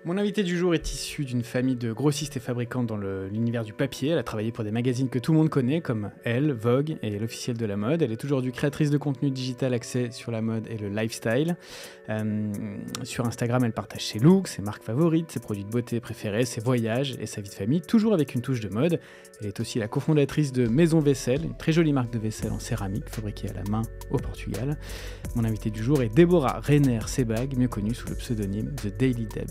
Mon invitée du jour est issue d'une famille de grossistes et fabricants dans l'univers du papier. Elle a travaillé pour des magazines que tout le monde connaît, comme Elle, Vogue et l'Officiel de la mode. Elle est aujourd'hui créatrice de contenu digital axé sur la mode et le lifestyle. Sur Instagram, elle partage ses looks, ses marques favorites, ses produits de beauté préférés, ses voyages et sa vie de famille, toujours avec une touche de mode. Elle est aussi la cofondatrice de Maison Vaisselle, une très jolie marque de vaisselle en céramique fabriquée à la main au Portugal. Mon invitée du jour est Déborah Reiner-Sebag, mieux connue sous le pseudonyme The Daily Deb.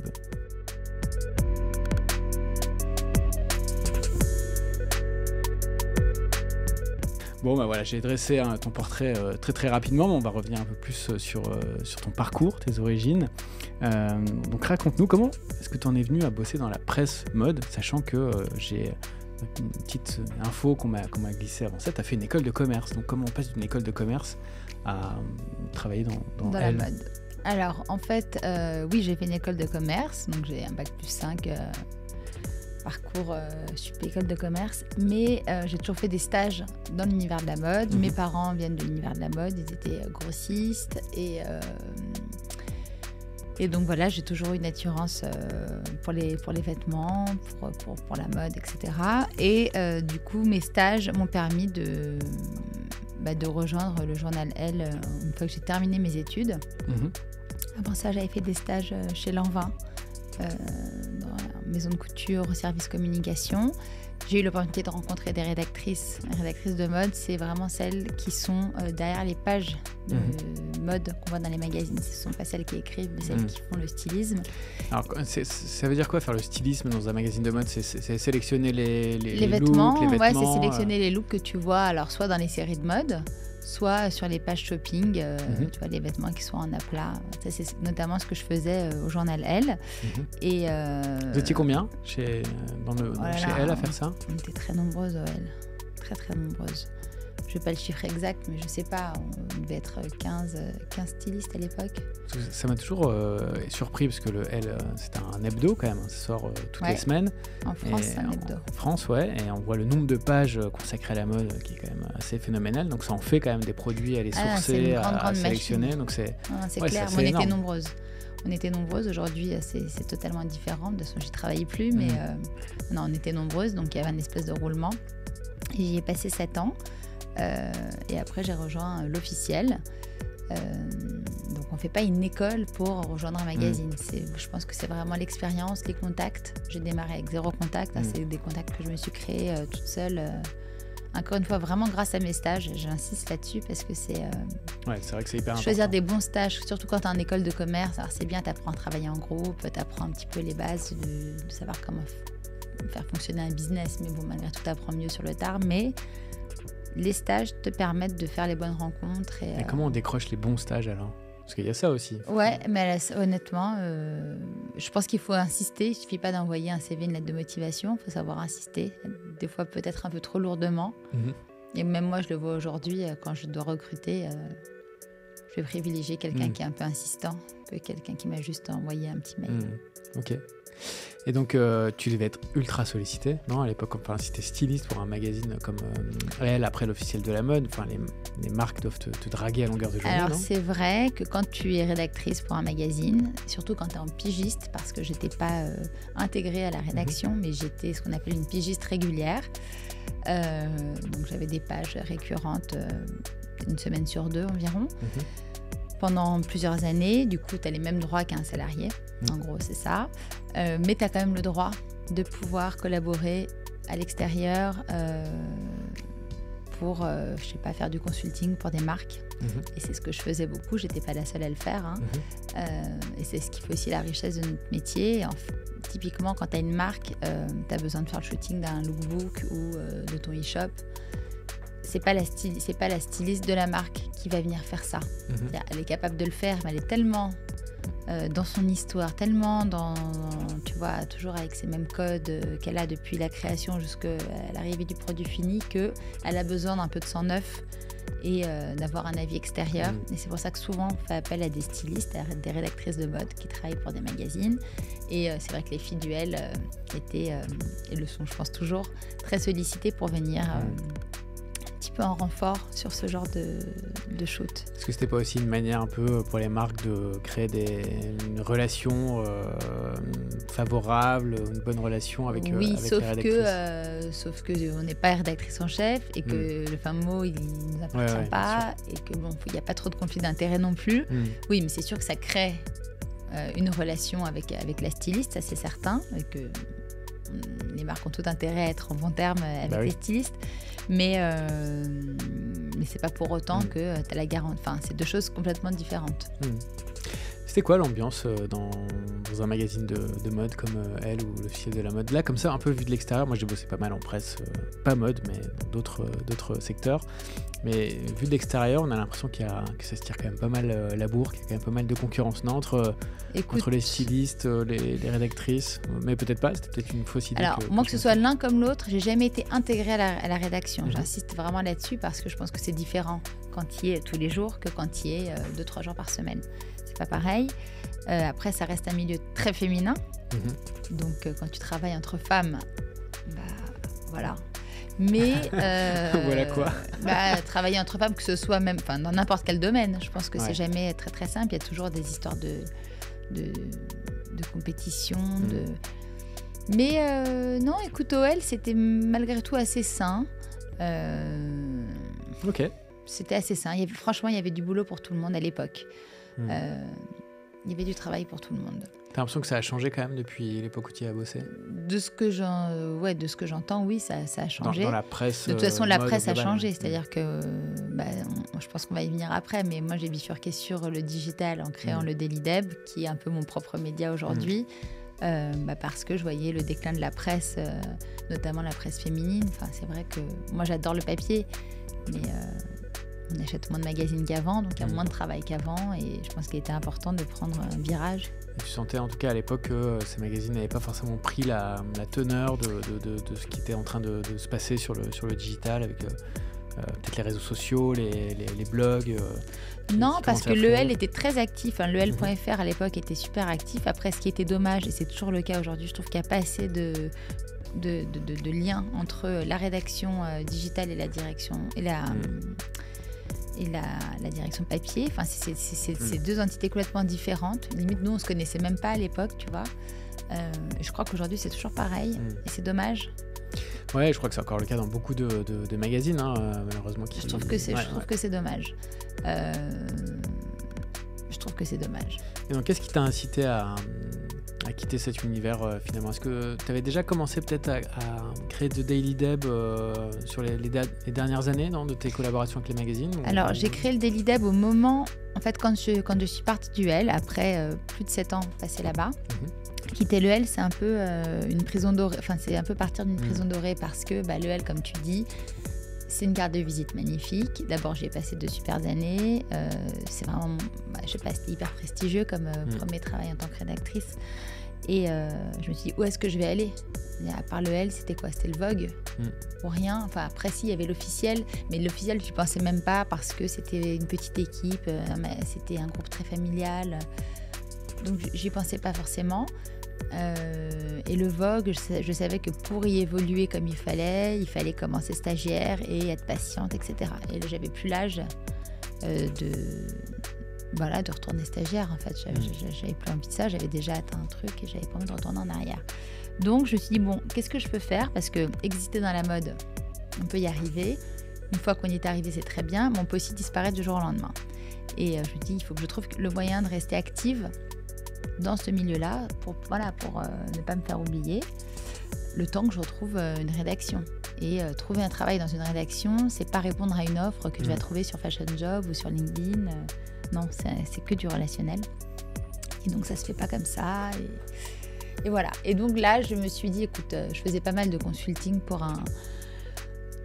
Bon, bah voilà, j'ai dressé ton portrait très rapidement, mais on va revenir un peu plus sur ton parcours, tes origines. Donc raconte-nous, comment est-ce que tu en es venu à bosser dans la presse mode, sachant que j'ai une petite info qu'on m'a glissée avant ça, tu as fait une école de commerce. Donc comment on passe d'une école de commerce à travailler dans la mode? Alors en fait, oui, j'ai fait une école de commerce, donc j'ai un bac plus 5, parcours super école de commerce, mais j'ai toujours fait des stages dans l'univers de la mode. Mes parents viennent de l'univers de la mode, ils étaient grossistes et donc voilà, j'ai toujours eu une attirance pour les vêtements, pour la mode, etc. Et du coup, mes stages m'ont permis de rejoindre le journal Elle une fois que j'ai terminé mes études. Avant ça, j'avais fait des stages chez Lanvin, dans la maison de couture au service communication. J'ai eu l'opportunité de rencontrer des rédactrices. Les rédactrices de mode, c'est vraiment celles qui sont derrière les pages de mode qu'on voit dans les magazines. Ce ne sont pas celles qui écrivent, mais celles qui font le stylisme. Alors, ça veut dire quoi, faire le stylisme dans un magazine de mode? C'est sélectionner les vêtements, looks, les vêtements. Ouais, c'est sélectionner les looks que tu vois, alors soit dans les séries de mode, soit sur les pages shopping, tu vois, les vêtements qui sont en aplat. Ça, c'est notamment ce que je faisais au journal Elle. Et, vous étiez combien chez Elle à faire ça? On était très nombreuses au Elle. Très nombreuses. Je n'ai pas le chiffre exact, mais je ne sais pas, on devait être 15 stylistes à l'époque. Ça m'a toujours surpris, parce que le Elle, c'est un hebdo quand même, ça sort toutes les semaines. En France, c'est un hebdo. En France, ouais, et on voit le nombre de pages consacrées à la mode qui est quand même assez phénoménal, donc ça en fait quand même des produits à les sourcer, à sélectionner. Donc c'est clair, on était nombreuses. On était nombreuses, aujourd'hui c'est totalement différent, de toute façon j'y travaille plus, mais non, on était nombreuses, donc il y avait une espèce de roulement. Et j'y ai passé 7 ans. Et après j'ai rejoint l'Officiel. Donc on ne fait pas une école pour rejoindre un magazine. Je pense que c'est vraiment l'expérience, les contacts. J'ai démarré avec 0 contact. C'est des contacts que je me suis créés toute seule. Encore une fois, vraiment grâce à mes stages. J'insiste là-dessus parce que c'est vrai que c'est hyper important. Choisir des bons stages, surtout quand tu es en école de commerce. Alors c'est bien, tu apprends à travailler en groupe, tu apprends un petit peu les bases de savoir comment faire fonctionner un business. Mais bon, malgré tout, tu apprends mieux sur le tard. Mais les stages te permettent de faire les bonnes rencontres. Et comment on décroche les bons stages alors? Parce qu'il y a ça aussi. Ouais, mais honnêtement, je pense qu'il faut insister. Il ne suffit pas d'envoyer un CV, une lettre de motivation. Il faut savoir insister. Des fois, peut-être un peu trop lourdement. Et même moi, je le vois aujourd'hui, quand je dois recruter, je vais privilégier quelqu'un qui est un peu insistant que quelqu'un qui m'a juste envoyé un petit mail. Ok. Et donc, tu devais être ultra sollicité, non? À l'époque, enfin, si t'es styliste pour un magazine comme Elle, après l'Officiel de la mode, enfin, les marques doivent te draguer à longueur de journée. Alors, c'est vrai que quand tu es rédactrice pour un magazine, surtout quand tu es en pigiste, parce que je n'étais pas intégrée à la rédaction, mais j'étais ce qu'on appelle une pigiste régulière. Donc, j'avais des pages récurrentes, une semaine sur 2 environ. Pendant plusieurs années, du coup, tu as les mêmes droits qu'un salarié. En gros, c'est ça. Mais tu as quand même le droit de pouvoir collaborer à l'extérieur pour, je sais pas, faire du consulting pour des marques. Et c'est ce que je faisais beaucoup. J'étais pas la seule à le faire. Et c'est ce qui fait aussi la richesse de notre métier. Typiquement, quand tu as une marque, tu as besoin de faire le shooting d'un lookbook ou de ton e-shop. C'est pas la styliste de la marque qui va venir faire ça. Elle est capable de le faire, mais elle est tellement dans son histoire, tellement tu vois, toujours avec ces mêmes codes qu'elle a depuis la création jusqu'à l'arrivée du produit fini, qu'elle a besoin d'un peu de sang neuf et d'avoir un avis extérieur. Et c'est pour ça que souvent on fait appel à des stylistes, à des rédactrices de mode qui travaillent pour des magazines. Et c'est vrai que les filles du Elle étaient, et le sont je pense toujours, très sollicitées pour venir petit peu en renfort sur ce genre de shoot. Est-ce que c'était pas aussi une manière un peu pour les marques de créer une relation favorable, une bonne relation avec, oui, avec les rédactrices. sauf que on n'est pas rédactrice en chef et que le fameux mot, il ne nous appartient pas et que bon, il n'y a pas trop de conflit d'intérêt non plus. Oui, mais c'est sûr que ça crée une relation avec la styliste, ça c'est certain, et que les marques ont tout intérêt à être en bon terme avec les stylistes, mais c'est pas pour autant que tu as la garantie. Enfin, c'est deux choses complètement différentes. C'était quoi l'ambiance dans un magazine de mode comme Elle ou l'Officiel de la mode? Là, comme ça, un peu vu de l'extérieur, moi j'ai bossé pas mal en presse, pas mode, mais dans d'autres secteurs. Mais vu de l'extérieur, on a l'impression que ça se tire quand même pas mal la bourre, qu'il y a quand même pas mal de concurrence, non, entre les stylistes, les rédactrices, mais peut-être pas, c'était peut-être une fausse idée. Alors, moi, que ce soit l'un comme l'autre, j'ai jamais été intégrée à la rédaction. J'insiste vraiment là-dessus parce que je pense que c'est différent quand il y est tous les jours que quand il y est 2-3 jours par semaine. C'est pas pareil. Après, ça reste un milieu très féminin. Donc, quand tu travailles entre femmes, voilà. Mais voilà quoi. Travailler entre femmes, que ce soit même dans n'importe quel domaine, je pense que c'est jamais très très simple. Il y a toujours des histoires de compétition. Mais non, écoute, OL, c'était malgré tout assez sain. Ok. C'était assez sain. Franchement, il y avait du boulot pour tout le monde à l'époque. Il y avait du travail pour tout le monde. T'as l'impression que ça a changé quand même depuis l'époque où tu y as bossé? De ce que j'entends, oui, ça a changé. Dans la presse. De toute façon, la presse a changé. C'est-à-dire que, je pense qu'on va y venir après, mais moi, j'ai bifurqué sur le digital en créant le Daily Deb, qui est un peu mon propre média aujourd'hui, parce que je voyais le déclin de la presse, notamment la presse féminine. Enfin, c'est vrai que moi, j'adore le papier, mais on achète moins de magazines qu'avant, donc il y a moins de travail qu'avant, et je pense qu'il était important de prendre un virage. Et tu sentais en tout cas à l'époque que ces magazines n'avaient pas forcément pris la teneur de ce qui était en train de se passer sur le digital, avec peut-être les réseaux sociaux, les blogs. Non, parce que l'EL était très actif. L'EL.fr à l'époque était super actif. Après, ce qui était dommage, et c'est toujours le cas aujourd'hui, je trouve qu'il n'y a pas assez de lien entre la rédaction digitale et la direction et la direction papier. Enfin, c'est deux entités complètement différentes. Limite, nous, on ne se connaissait même pas à l'époque, tu vois. Je crois qu'aujourd'hui, c'est toujours pareil. Et c'est dommage. Ouais, je crois que c'est encore le cas dans beaucoup de magazines, malheureusement. Je trouve que c'est dommage. Je trouve que c'est dommage. Et donc, qu'est-ce qui t'a incité à quitter cet univers finalement? Est-ce que tu avais déjà commencé peut-être à créer de Daily Deb sur les dernières années de tes collaborations avec les magazines? Alors, j'ai créé le Daily Deb au moment, en fait, quand je suis partie du L, après plus de 7 ans passés là-bas. Quitter le L, c'est un peu une prison dorée. Enfin, c'est un peu partir d'une prison dorée parce que le L, comme tu dis, c'est une carte de visite magnifique. D'abord, j'y ai passé 2 super années. C'est vraiment, c'était hyper prestigieux comme premier travail en tant que rédactrice. Et je me suis dit, où est-ce que je vais aller? Et à part le L, c'était quoi? C'était le Vogue ou rien. Enfin, après, si, il y avait l'Officiel. Mais l'Officiel, je n'y pensais même pas parce que c'était une petite équipe. C'était un groupe très familial. Donc, j'y pensais pas forcément. Et le Vogue, je savais que pour y évoluer comme il fallait commencer stagiaire et être patiente, etc. Et là, j'avais plus l'âge de retourner stagiaire, en fait. J'avais plus envie de ça, j'avais déjà atteint un truc et j'avais pas envie de retourner en arrière. Donc, je me suis dit, bon, qu'est-ce que je peux faire? Parce que exister dans la mode, on peut y arriver. Une fois qu'on y est arrivé, c'est très bien, mais on peut aussi disparaître du jour au lendemain. Et je me dis, il faut que je trouve le moyen de rester active dans ce milieu-là pour ne pas me faire oublier le temps que je retrouve une rédaction. Et trouver un travail dans une rédaction, c'est pas répondre à une offre que tu vas trouver sur Fashion Job ou sur LinkedIn. Non, c'est que du relationnel. Et donc, ça se fait pas comme ça. Et voilà. Et donc là, je me suis dit, écoute, je faisais pas mal de consulting pour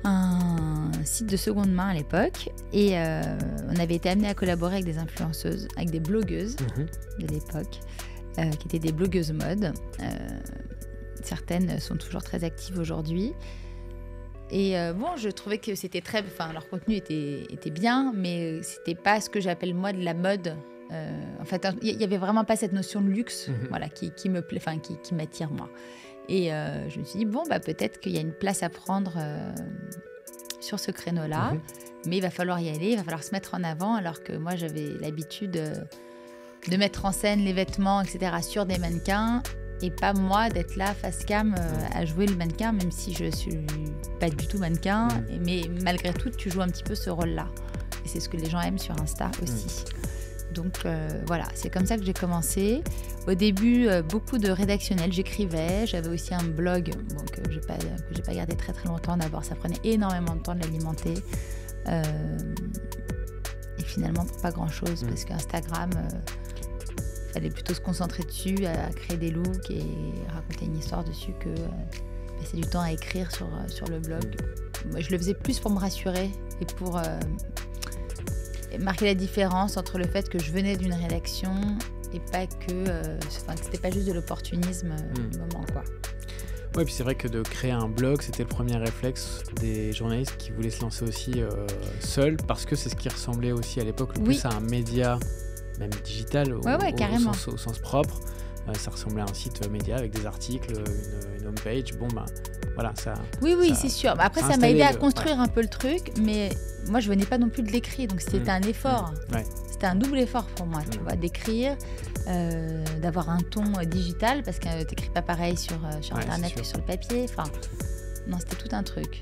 un site de seconde main à l'époque. Et on avait été amené à collaborer avec des influenceuses, avec des blogueuses de l'époque, qui étaient des blogueuses mode. Certaines sont toujours très actives aujourd'hui. Et je trouvais que c'était leur contenu était bien, mais c'était pas ce que j'appelle moi de la mode. En fait, il y avait vraiment pas cette notion de luxe, qui me plaît, qui m'attire moi. Et je me suis dit peut-être qu'il y a une place à prendre sur ce créneau-là, mais il va falloir y aller, il va falloir se mettre en avant, alors que moi j'avais l'habitude de mettre en scène les vêtements, etc. sur des mannequins. et pas moi d'être là face cam à jouer le mannequin, même si je suis pas du tout mannequin, mais malgré tout tu joues un petit peu ce rôle-là et c'est ce que les gens aiment sur Insta aussi. Donc voilà, c'est comme ça que j'ai commencé. Au début, beaucoup de rédactionnel, j'écrivais, j'avais aussi un blog que j'ai pas gardé très très longtemps. D'abord, ça prenait énormément de temps de l'alimenter. Et finalement, pour pas grand-chose, parce qu'Instagram, fallait plutôt se concentrer dessus, à créer des looks et raconter une histoire dessus que passer du temps à écrire sur le blog. Moi, je le faisais plus pour me rassurer et pour marquer la différence entre le fait que je venais d'une rédaction et pas que c'était pas juste de l'opportunisme du moment, quoi. Ouais, puis c'est vrai que de créer un blog, c'était le premier réflexe des journalistes qui voulaient se lancer aussi seuls, parce que c'est ce qui ressemblait aussi à l'époque le plus à un média, même digital, au sens propre. Ça ressemblait à un site média avec des articles, une homepage. Bon, voilà, ça. Oui, c'est sûr. Après, ça m'a aidé à construire un peu le truc, mais moi, je venais pas non plus de l'écrit, donc c'était un effort. C'était un double effort pour moi, tu vois, d'écrire, d'avoir un ton digital, parce que t'écris pas pareil sur Internet que sur le papier. Enfin, non, c'était tout un truc.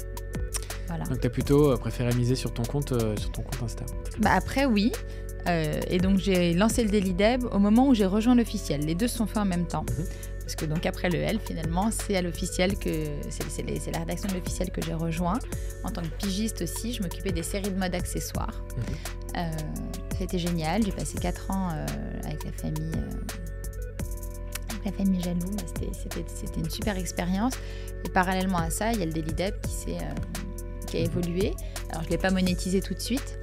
Voilà. Donc, t'as plutôt préféré miser sur ton compte Insta. Après, oui. Et donc j'ai lancé le Daily Deb au moment où j'ai rejoint l'officiel. Les deux se sont faits en même temps. Parce que donc après le L, finalement, c'est à l'officiel que c'est la rédaction de l'officiel que j'ai rejoint. En tant que pigiste aussi, je m'occupais des séries de mode accessoires. C'était génial. J'ai passé 4 ans avec la famille Jaloux. C'était une super expérience. Et parallèlement à ça, il y a le Daily Deb qui a évolué. Alors je ne l'ai pas monétisé tout de suite.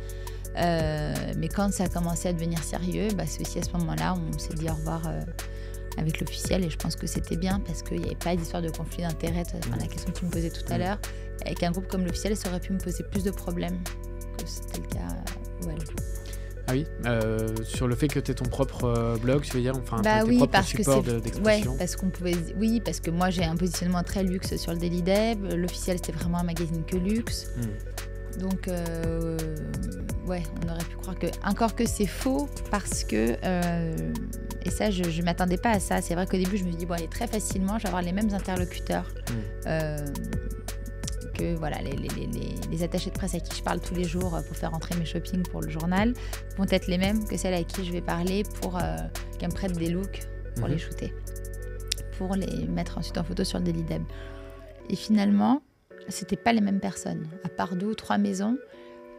Mais quand ça a commencé à devenir sérieux, c'est aussi à ce moment-là où on s'est dit au revoir avec l'officiel, et je pense que c'était bien parce qu'il n'y avait pas d'histoire de conflit d'intérêt. La question que tu me posais tout à l'heure, avec un groupe comme l'officiel, ça aurait pu me poser plus de problèmes que c'était le cas où elle. Ah oui, sur le fait que tu aies ton propre blog, tu veux dire, tes propres supports d'expression. Parce que moi j'ai un positionnement très luxe sur le Daily Deb, l'officiel c'était vraiment un magazine que luxe. Donc, on aurait pu croire encore que c'est faux, parce que, et ça, je ne m'attendais pas à ça. C'est vrai qu'au début, je me suis dit, allez, très facilement, je vais avoir les mêmes interlocuteurs que voilà, les attachés de presse à qui je parle tous les jours pour faire rentrer mes shoppings pour le journal vont être les mêmes que celles à qui je vais parler pour qu'elles me prêtent des looks pour les shooter, pour les mettre ensuite en photo sur le Daily Deb. Et finalement, c'était pas les mêmes personnes. À part 2 ou 3 maisons,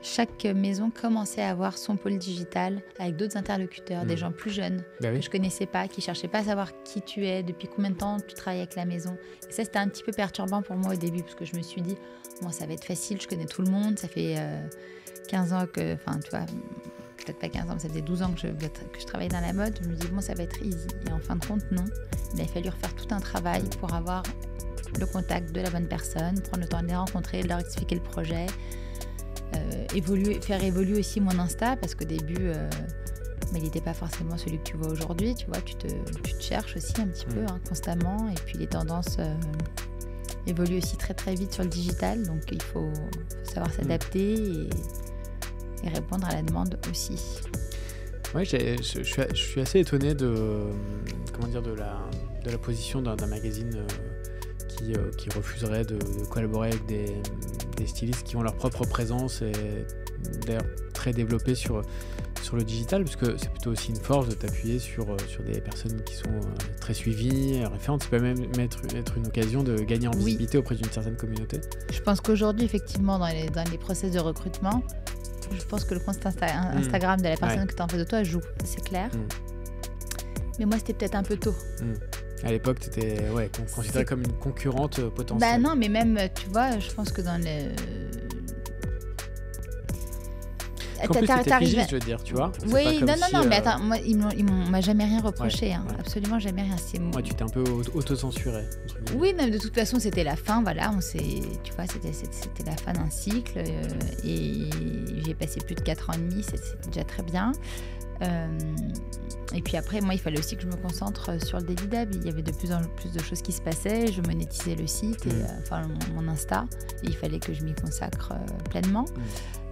chaque maison commençait à avoir son pôle digital avec d'autres interlocuteurs, des gens plus jeunes que je connaissais pas, qui cherchaient pas à savoir qui tu es, depuis combien de temps tu travailles avec la maison. Et ça, c'était un petit peu perturbant pour moi au début, parce que je me suis dit, ça va être facile, je connais tout le monde, ça fait 15 ans que, tu vois, peut-être pas 15 ans, mais ça faisait 12 ans que je travaillais dans la mode. Je me dis, ça va être easy. Et en fin de compte, non. Il a fallu refaire tout un travail pour avoir le contact de la bonne personne, prendre le temps de les rencontrer, de leur expliquer le projet, faire évoluer aussi mon Insta, parce qu'au début, il n'était pas forcément celui que tu vois aujourd'hui. Tu vois, tu te cherches aussi un petit peu constamment, et puis les tendances évoluent aussi très très vite sur le digital, donc il faut savoir s'adapter et répondre à la demande aussi. Oui, je suis assez étonné de la position d'un magazine qui refuserait de collaborer avec des stylistes qui ont leur propre présence, et d'ailleurs très développés sur le digital, parce que c'est plutôt aussi une force de t'appuyer sur des personnes qui sont très suivies, référentes. Ça peut même être une occasion de gagner en visibilité auprès d'une certaine communauté. Je pense qu'aujourd'hui, effectivement, dans les process de recrutement, je pense que le compte Instagram de la personne que tu as en face de toi joue, c'est clair. Mais moi, c'était peut-être un peu tôt. À l'époque, tu étais considérée comme une concurrente potentielle. Non, mais même, tu vois, je pense que dans le... En plus, t'étais pigiste, je veux dire, tu vois. Oui, non, mais attends, moi, ils m'a jamais rien reproché, absolument jamais rien. Moi, tu t'es un peu auto-censuré. Oui, mais de toute façon, c'était la fin, voilà, tu vois, c'était la fin d'un cycle, et j'ai passé plus de 4 ans et demi, c'était déjà très bien. Et puis après, moi, il fallait aussi que je me concentre sur le Daily Deb. Il y avait de plus en plus de choses qui se passaient. Je monétisais le site, mon Insta, et il fallait que je m'y consacre pleinement.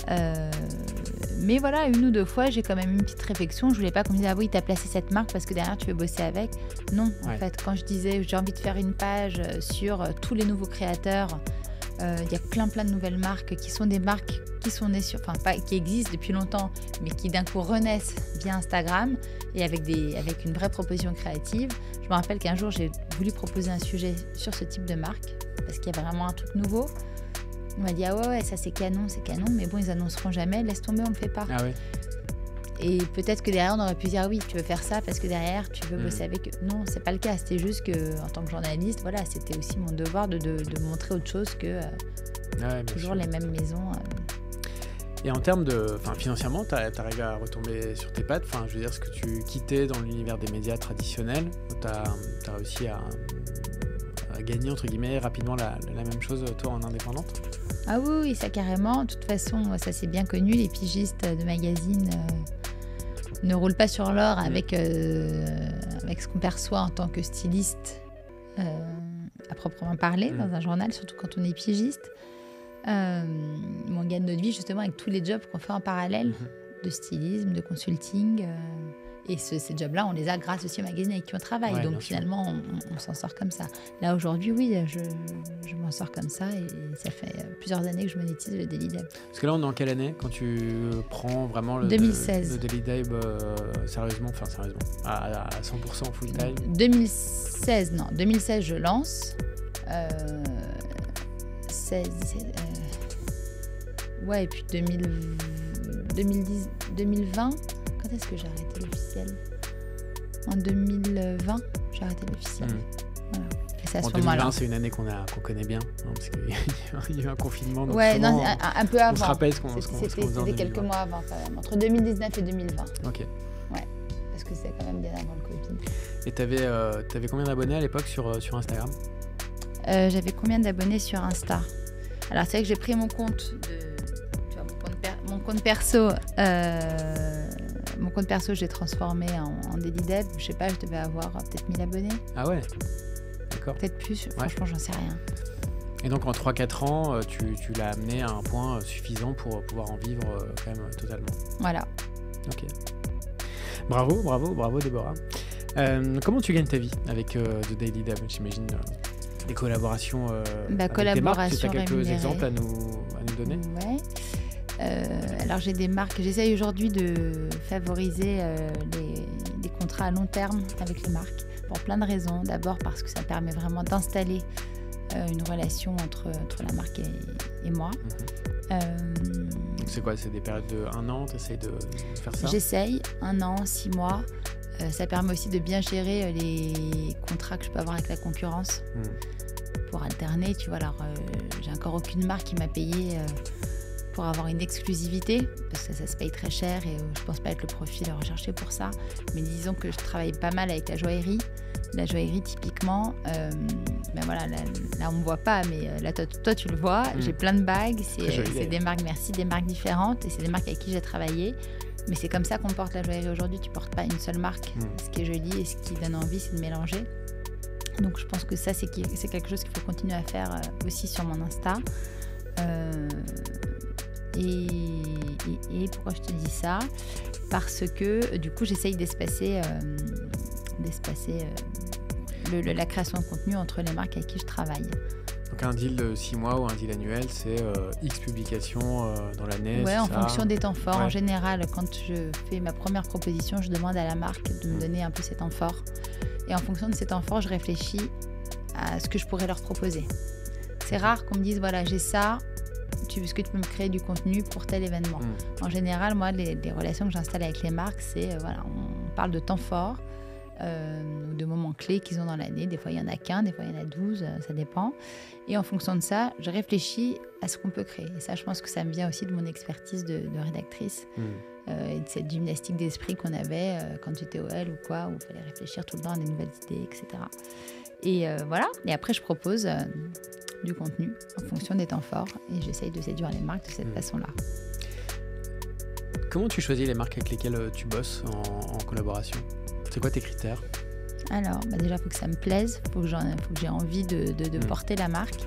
Mais voilà, 1 ou 2 fois, j'ai quand même une petite réflexion. Je voulais pas qu'on me dise « Ah oui, t'as placé cette marque parce que derrière, tu veux bosser avec ». Non, en fait, quand je disais « J'ai envie de faire une page sur tous les nouveaux créateurs », il y a plein de nouvelles marques qui sont des marques qui sont nées sur, enfin pas qui existent depuis longtemps, mais qui d'un coup renaissent via Instagram et avec une vraie proposition créative. Je me rappelle qu'un jour j'ai voulu proposer un sujet sur ce type de marque parce qu'il y a vraiment un truc nouveau. On m'a dit ah ouais ça c'est canon, mais bon ils annonceront jamais, laisse tomber, on le fait pas. Ah ouais. Et peut-être que derrière, on aurait pu dire oui, tu veux faire ça parce que derrière, tu veux bosser avec eux. Non, c'est pas le cas. C'était juste que, en tant que journaliste, voilà, c'était aussi mon devoir de montrer autre chose que toujours les mêmes maisons. Et en termes de, financièrement, t'arrives à retomber sur tes pattes. Enfin, je veux dire, ce que tu quittais dans l'univers des médias traditionnels, t'as réussi à gagner entre guillemets rapidement la même chose toi en indépendante. Ah oui, ça carrément. De toute façon, ça c'est bien connu. Les pigistes de magazines ne roulent pas sur l'or avec ce qu'on perçoit en tant que styliste à proprement parler dans un journal, surtout quand on est pigiste. On gagne notre vie justement avec tous les jobs qu'on fait en parallèle de stylisme, de consulting. Et ces jobs-là, on les a grâce aussi aux magazines avec qui on travaille. Donc finalement, on s'en sort comme ça. Là, aujourd'hui, oui, je m'en sors comme ça. Et ça fait plusieurs années que je monétise le Daily Dab. Parce que là, on est en quelle année quand tu prends vraiment le 2016. Le Daily Dab sérieusement, à 100% full time 2016, non. 2016, je lance. 2020, quand est-ce que j'ai arrêté l'officiel ? En 2020, j'ai arrêté l'officiel. Voilà. Et c'est à ce moment-là. 2020, c'est une année qu'on connaît bien, parce qu'il y a eu un confinement. Donc ouais, non, un peu avant. On se rappelle ce qu'on faisait C'était quelques mois avant, quand même, entre 2019 et 2020. Ok. Ouais, parce que c'est quand même bien avant le Covid. Et t'avais combien d'abonnés à l'époque sur Instagram ? J'avais combien d'abonnés sur Insta ? Alors, c'est vrai que j'ai pris mon compte mon compte perso. Mon compte perso, je l'ai transformé en Daily Dab. Je sais pas, je devais avoir peut-être 1000 abonnés. Ah ouais, d'accord. Peut-être plus, franchement, j'en sais rien. Et donc, en 3-4 ans, tu l'as amené à un point suffisant pour pouvoir en vivre quand même totalement. Voilà. Ok. Bravo, Déborah. Comment tu gagnes ta vie avec The Daily Dab ? J'imagine des collaborations avec des marques. Tu as quelques exemples à nous donner ? Ouais. Alors j'ai des marques, j'essaye aujourd'hui de favoriser les contrats à long terme avec les marques pour plein de raisons. D'abord parce que ça permet vraiment d'installer une relation entre la marque et moi. Donc c'est quoi ? C'est des périodes de 1 an ? Tu essayes de faire ça ? J'essaye, 1 an, 6 mois. Ça permet aussi de bien gérer les contrats que je peux avoir avec la concurrence pour alterner. Tu vois, alors j'ai encore aucune marque qui m'a payé pour avoir une exclusivité, parce que ça se paye très cher et je pense pas être le profil recherché pour ça. Mais disons que je travaille pas mal avec la joaillerie. La joaillerie, typiquement, voilà, là on me voit pas, mais là toi tu le vois. J'ai plein de bagues, c'est des marques, des marques différentes et c'est des marques avec qui j'ai travaillé. Mais c'est comme ça qu'on porte la joaillerie aujourd'hui. Tu portes pas une seule marque. Ce qui est joli et ce qui donne envie, c'est de mélanger. Donc je pense que ça, c'est quelque chose qu'il faut continuer à faire aussi sur mon Insta. Et pourquoi je te dis ça ? Parce que du coup, j'essaye d'espacer la création de contenu entre les marques avec qui je travaille. Donc un deal de 6 mois ou un deal annuel, c'est X publications dans l'année. Ouais, en fonction des temps forts. Ouais. En général, quand je fais ma première proposition, je demande à la marque de me donner un peu ces temps forts. Et en fonction de ces temps forts, je réfléchis à ce que je pourrais leur proposer. C'est rare qu'on me dise, voilà, j'ai ça, est-ce que tu peux me créer du contenu pour tel événement ? En général, moi, les relations que j'installe avec les marques, c'est, on parle de temps forts, de moments clés qu'ils ont dans l'année. Des fois, il n'y en a qu'un, des fois, il y en a 12, ça dépend. Et en fonction de ça, je réfléchis à ce qu'on peut créer. Et ça, je pense que ça me vient aussi de mon expertise de rédactrice et de cette gymnastique d'esprit qu'on avait quand j'étais au L ou quoi, où il fallait réfléchir tout le temps à des nouvelles idées, etc. Et voilà. Et après, je propose du contenu en fonction des temps forts et j'essaye de séduire les marques de cette façon-là. Comment tu choisis les marques avec lesquelles tu bosses en collaboration ? C'est quoi tes critères ? Alors, déjà, il faut que ça me plaise, il faut que j'ai envie de porter la marque.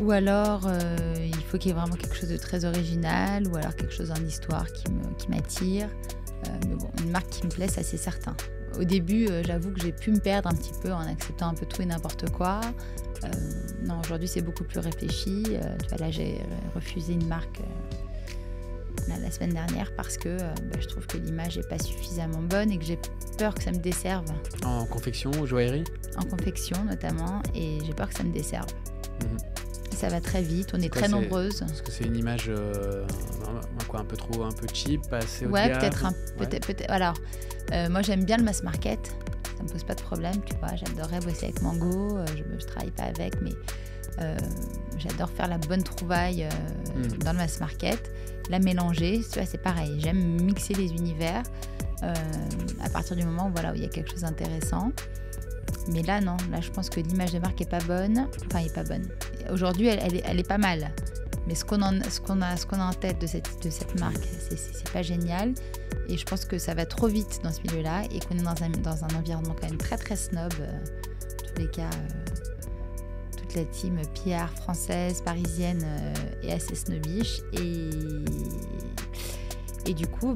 Ou alors, il faut qu'il y ait vraiment quelque chose de très original, ou alors quelque chose en histoire qui m'attire. Mais bon, une marque qui me plaît, ça c'est certain. Au début, j'avoue que j'ai pu me perdre un petit peu en acceptant un peu tout et n'importe quoi. Non, aujourd'hui, c'est beaucoup plus réfléchi. Tu vois, là, j'ai refusé une marque la semaine dernière parce que je trouve que l'image n'est pas suffisamment bonne et que j'ai peur que ça me desserve. En confection ou joaillerie ? En confection, notamment, et j'ai peur que ça me desserve. Ça va très vite, on est très nombreuses. Parce que c'est une image un peu cheap, pas assez haut de gamme. Ouais, peut-être. Alors, moi j'aime bien le mass market, ça me pose pas de problème, tu vois. J'adorerais bosser avec Mango, je travaille pas avec, mais j'adore faire la bonne trouvaille dans le mass market, la mélanger, tu vois, c'est pareil. J'aime mixer les univers à partir du moment où il y a quelque chose d'intéressant. Mais là, non. Là, je pense que l'image de marque est pas bonne. Enfin, elle est pas bonne. Aujourd'hui, elle est pas mal. Mais ce qu'on a en tête de cette marque, c'est pas génial. Et je pense que ça va trop vite dans ce milieu-là et qu'on est dans un environnement quand même très, très snob. En tous les cas, toute la team PR française, parisienne est assez snobbish. Et du coup,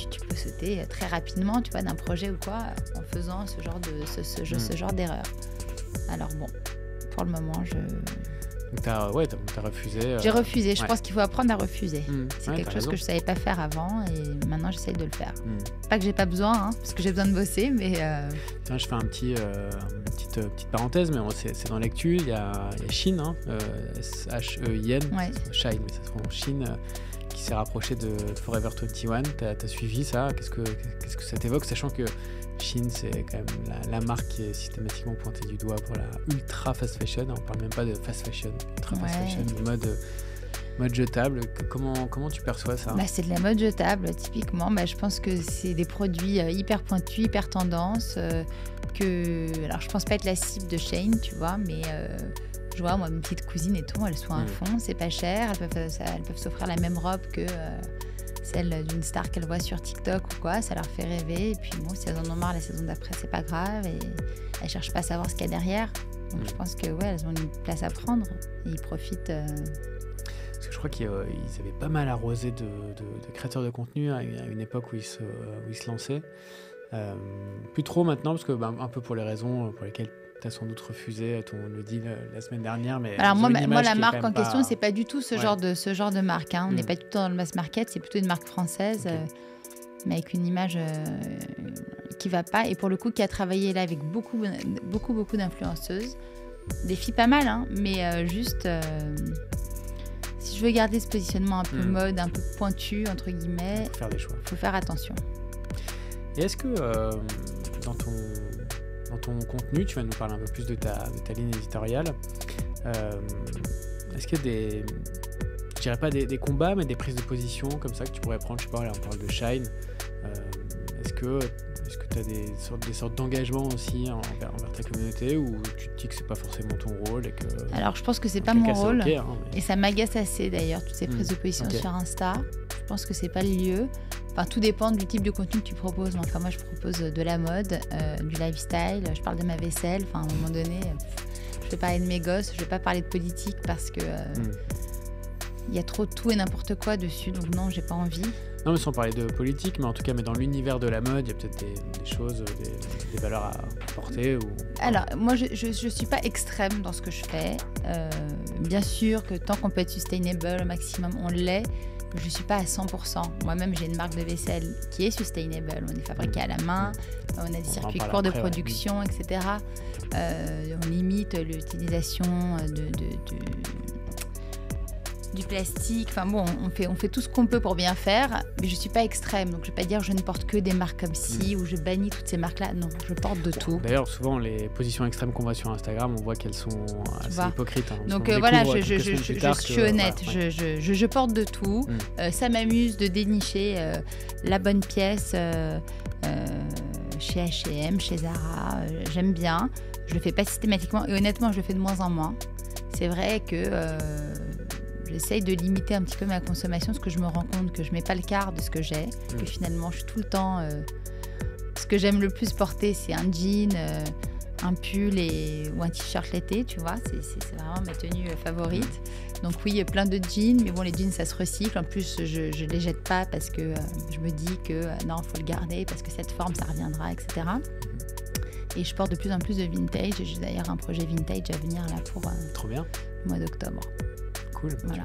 tu peux sauter très rapidement, tu vois, d'un projet ou quoi, en faisant ce genre d'erreur. Alors bon, pour le moment, Donc t'as refusé. J'ai refusé. Je pense qu'il faut apprendre à refuser. C'est quelque chose raison. que je savais pas faire avant et maintenant j'essaye de le faire. Pas que j'ai pas besoin, parce que j'ai besoin de bosser, mais. Tiens, je fais une petite parenthèse, mais c'est dans l'actu. Il y a Shein, Shein, Ouais. Shine, mais ça se prononce Shein. Qui s'est rapproché de Forever 21. T'as suivi ça ? Qu'est-ce que ça t'évoque, sachant que Shein, c'est quand même la marque qui est systématiquement pointée du doigt pour la ultra fast fashion. On parle même pas de fast fashion, ultra fast fashion, de mode jetable. Comment tu perçois ça ? C'est de la mode jetable, typiquement. Je pense que c'est des produits hyper pointus, hyper tendance. Alors, je pense pas être la cible de Shein, tu vois, mais... Je vois, moi, mes petites cousines et tout, elles sont à fond, c'est pas cher, elles peuvent s'offrir la même robe que celle d'une star qu'elles voient sur TikTok ou quoi, ça leur fait rêver. Et puis bon, si elles en ont marre la saison d'après, c'est pas grave, et elles cherchent pas à savoir ce qu'il y a derrière. Donc je pense que elles ont une place à prendre, et ils profitent. Parce que je crois qu'ils avaient pas mal arrosé de créateurs de contenu à une époque où ils se lançaient. Plus trop maintenant, parce que un peu pour les raisons pour lesquelles tu as sans doute refusé le deal la semaine dernière. Mais alors moi la marque en question, c'est pas du tout ce genre de marque. On n'est pas du tout dans le mass market, c'est plutôt une marque française, mais avec une image qui va pas. Et pour le coup, qui a travaillé là avec beaucoup d'influenceuses. Des filles pas mal, mais juste... si je veux garder ce positionnement un peu mode, un peu pointu, entre guillemets... Faut faire des choix. Faut faire attention. Et est-ce que dans ton contenu, tu vas nous parler un peu plus de ta ligne éditoriale, est-ce qu'il y a je dirais pas des combats, mais des prises de position comme ça que tu pourrais prendre? Je sais pas, là on parle de Shine. Est-ce que tu as des sortes d'engagement aussi envers ta communauté, ou tu te dis que c'est pas forcément ton rôle et que... Alors je pense que c'est pas mon rôle, mais... et ça m'agace assez d'ailleurs, toutes ces prises de position sur Insta. Je pense que c'est pas le lieu. Enfin, tout dépend du type de contenu que tu proposes. Enfin, moi je propose de la mode, du lifestyle, je parle de ma vaisselle. Enfin, à un moment donné, je vais parler de mes gosses, je vais pas parler de politique parce que y a trop de tout et n'importe quoi dessus, donc non, j'ai pas envie. Non, mais sans parler de politique, mais en tout cas, dans l'univers de la mode, il y a peut-être des choses, des valeurs à porter. Alors, moi, je suis pas extrême dans ce que je fais. Bien sûr que tant qu'on peut être sustainable au maximum, on l'est. Je suis pas à 100%. Moi-même, j'ai une marque de vaisselle qui est sustainable. On est fabriqué à la main, on a des circuits courts de production, etc. On limite l'utilisation du plastique, enfin bon, on fait tout ce qu'on peut pour bien faire, mais je suis pas extrême, donc je vais pas dire je ne porte que des marques comme ci, ou je bannis toutes ces marques-là, non, je porte de tout. D'ailleurs, souvent, les positions extrêmes qu'on voit sur Instagram, on voit qu'elles sont assez hypocrites. Donc voilà, je suis honnête, je porte de tout, ça m'amuse de dénicher la bonne pièce chez H&M, chez Zara, j'aime bien, je le fais pas systématiquement, et honnêtement, je le fais de moins en moins. C'est vrai que... j'essaye de limiter un petit peu ma consommation, parce que je me rends compte que je mets pas le quart de ce que j'ai, que finalement je suis tout le temps... ce que j'aime le plus porter, c'est un jean, un pull ou un t-shirt l'été, tu vois. C'est vraiment ma tenue favorite. Donc oui, plein de jeans, mais bon, les jeans, ça se recycle. En plus, je les jette pas parce que je me dis que non, il faut le garder parce que cette forme, ça reviendra, etc. Et je porte de plus en plus de vintage. J'ai d'ailleurs un projet vintage à venir là pour Trop bien. Le mois d'octobre. Cool. Voilà.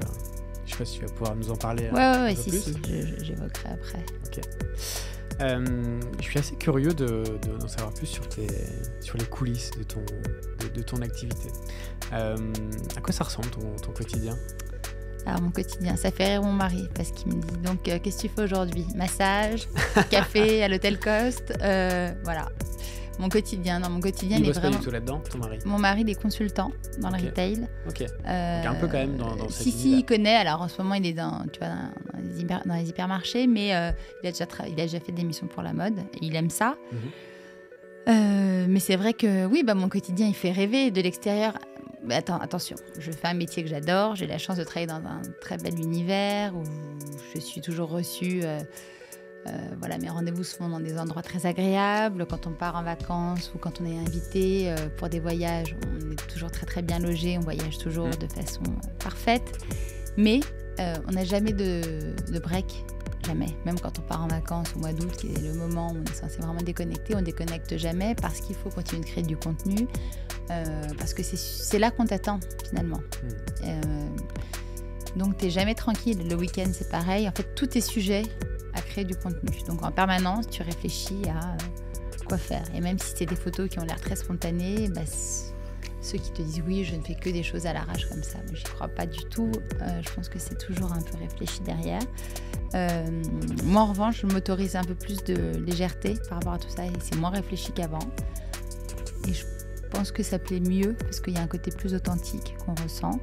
Je sais pas si tu vas pouvoir nous en parler ouais, un peu plus. Si, j'évoquerai après. Ok. Je suis assez curieux d'en savoir plus sur les coulisses de ton activité. À quoi ça ressemble ton quotidien ? Alors mon quotidien, ça fait rire mon mari parce qu'il me dit donc qu'est-ce que tu fais aujourd'hui ? Massage, café à l'hôtel Coste, voilà. Mon quotidien, il est bosse vraiment... pas du tout là-dedans, ton mari ? Mon mari, il est consultant dans le retail. Ok. Donc un peu quand même dans cette vie. Si, il connaît. Alors en ce moment, il est dans les hypermarchés, mais il a déjà fait des missions pour la mode. Et il aime ça. Mais c'est vrai que oui, mon quotidien, il fait rêver de l'extérieur. Mais attention, je fais un métier que j'adore. J'ai la chance de travailler dans un très bel univers où je suis toujours reçue. Voilà, mes rendez-vous se font dans des endroits très agréables. Quand on part en vacances ou quand on est invité pour des voyages, on est toujours très très bien logé, on voyage toujours de façon parfaite. Mais on n'a jamais de break, jamais. Même quand on part en vacances au mois d'août, qui est le moment où on est censé vraiment déconnecter, on ne déconnecte jamais parce qu'il faut continuer de créer du contenu, parce que c'est là qu'on t'attend finalement. Donc tu n'es jamais tranquille. Le week-end, c'est pareil. En fait, tout est sujet à créer du contenu. Donc en permanence, tu réfléchis à quoi faire. Et même si c'est des photos qui ont l'air très spontanées, ceux qui te disent oui, je ne fais que des choses à l'arrache comme ça, mais j'y crois pas du tout. Je pense que c'est toujours un peu réfléchi derrière. Moi en revanche, je m'autorise un peu plus de légèreté par rapport à tout ça et c'est moins réfléchi qu'avant. Et je pense que ça plaît mieux parce qu'il y a un côté plus authentique qu'on ressent.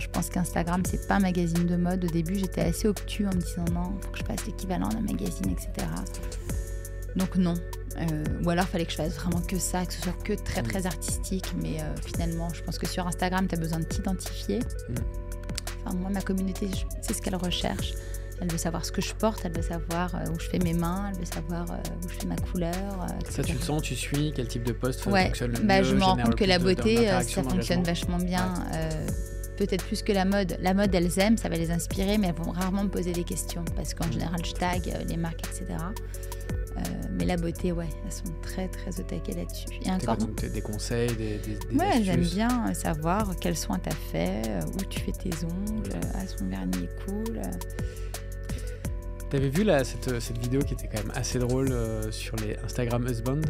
Je pense qu'Instagram, c'est pas un magazine de mode. Au début, j'étais assez obtus en me disant non, il faut que je fasse l'équivalent d'un magazine, etc. Donc non. Ou alors, il fallait que je fasse vraiment que ça, que ce soit que très, très artistique. Mais finalement, je pense que sur Instagram, tu as besoin de t'identifier. Enfin, moi, ma communauté, c'est ce qu'elle recherche. Elle veut savoir ce que je porte, elle veut savoir où je fais mes mains, elle veut savoir où je fais ma couleur. Ça, tu le sens, tu suis quel type de post fonctionne le mieux, je me rends compte que la beauté, ça fonctionne d'engagement. vachement bien. Peut-être plus que la mode. La mode, elles aiment, ça va les inspirer, mais elles vont rarement me poser des questions parce qu'en général, je tag les marques, etc. Mais la beauté, elles sont très, très au taquet là-dessus. Et encore, donc des conseils, des astuces. J'aime bien savoir quels soins tu as fait, où tu fais tes ongles, son vernis est cool. T'avais vu cette vidéo qui était quand même assez drôle sur les Instagram Husband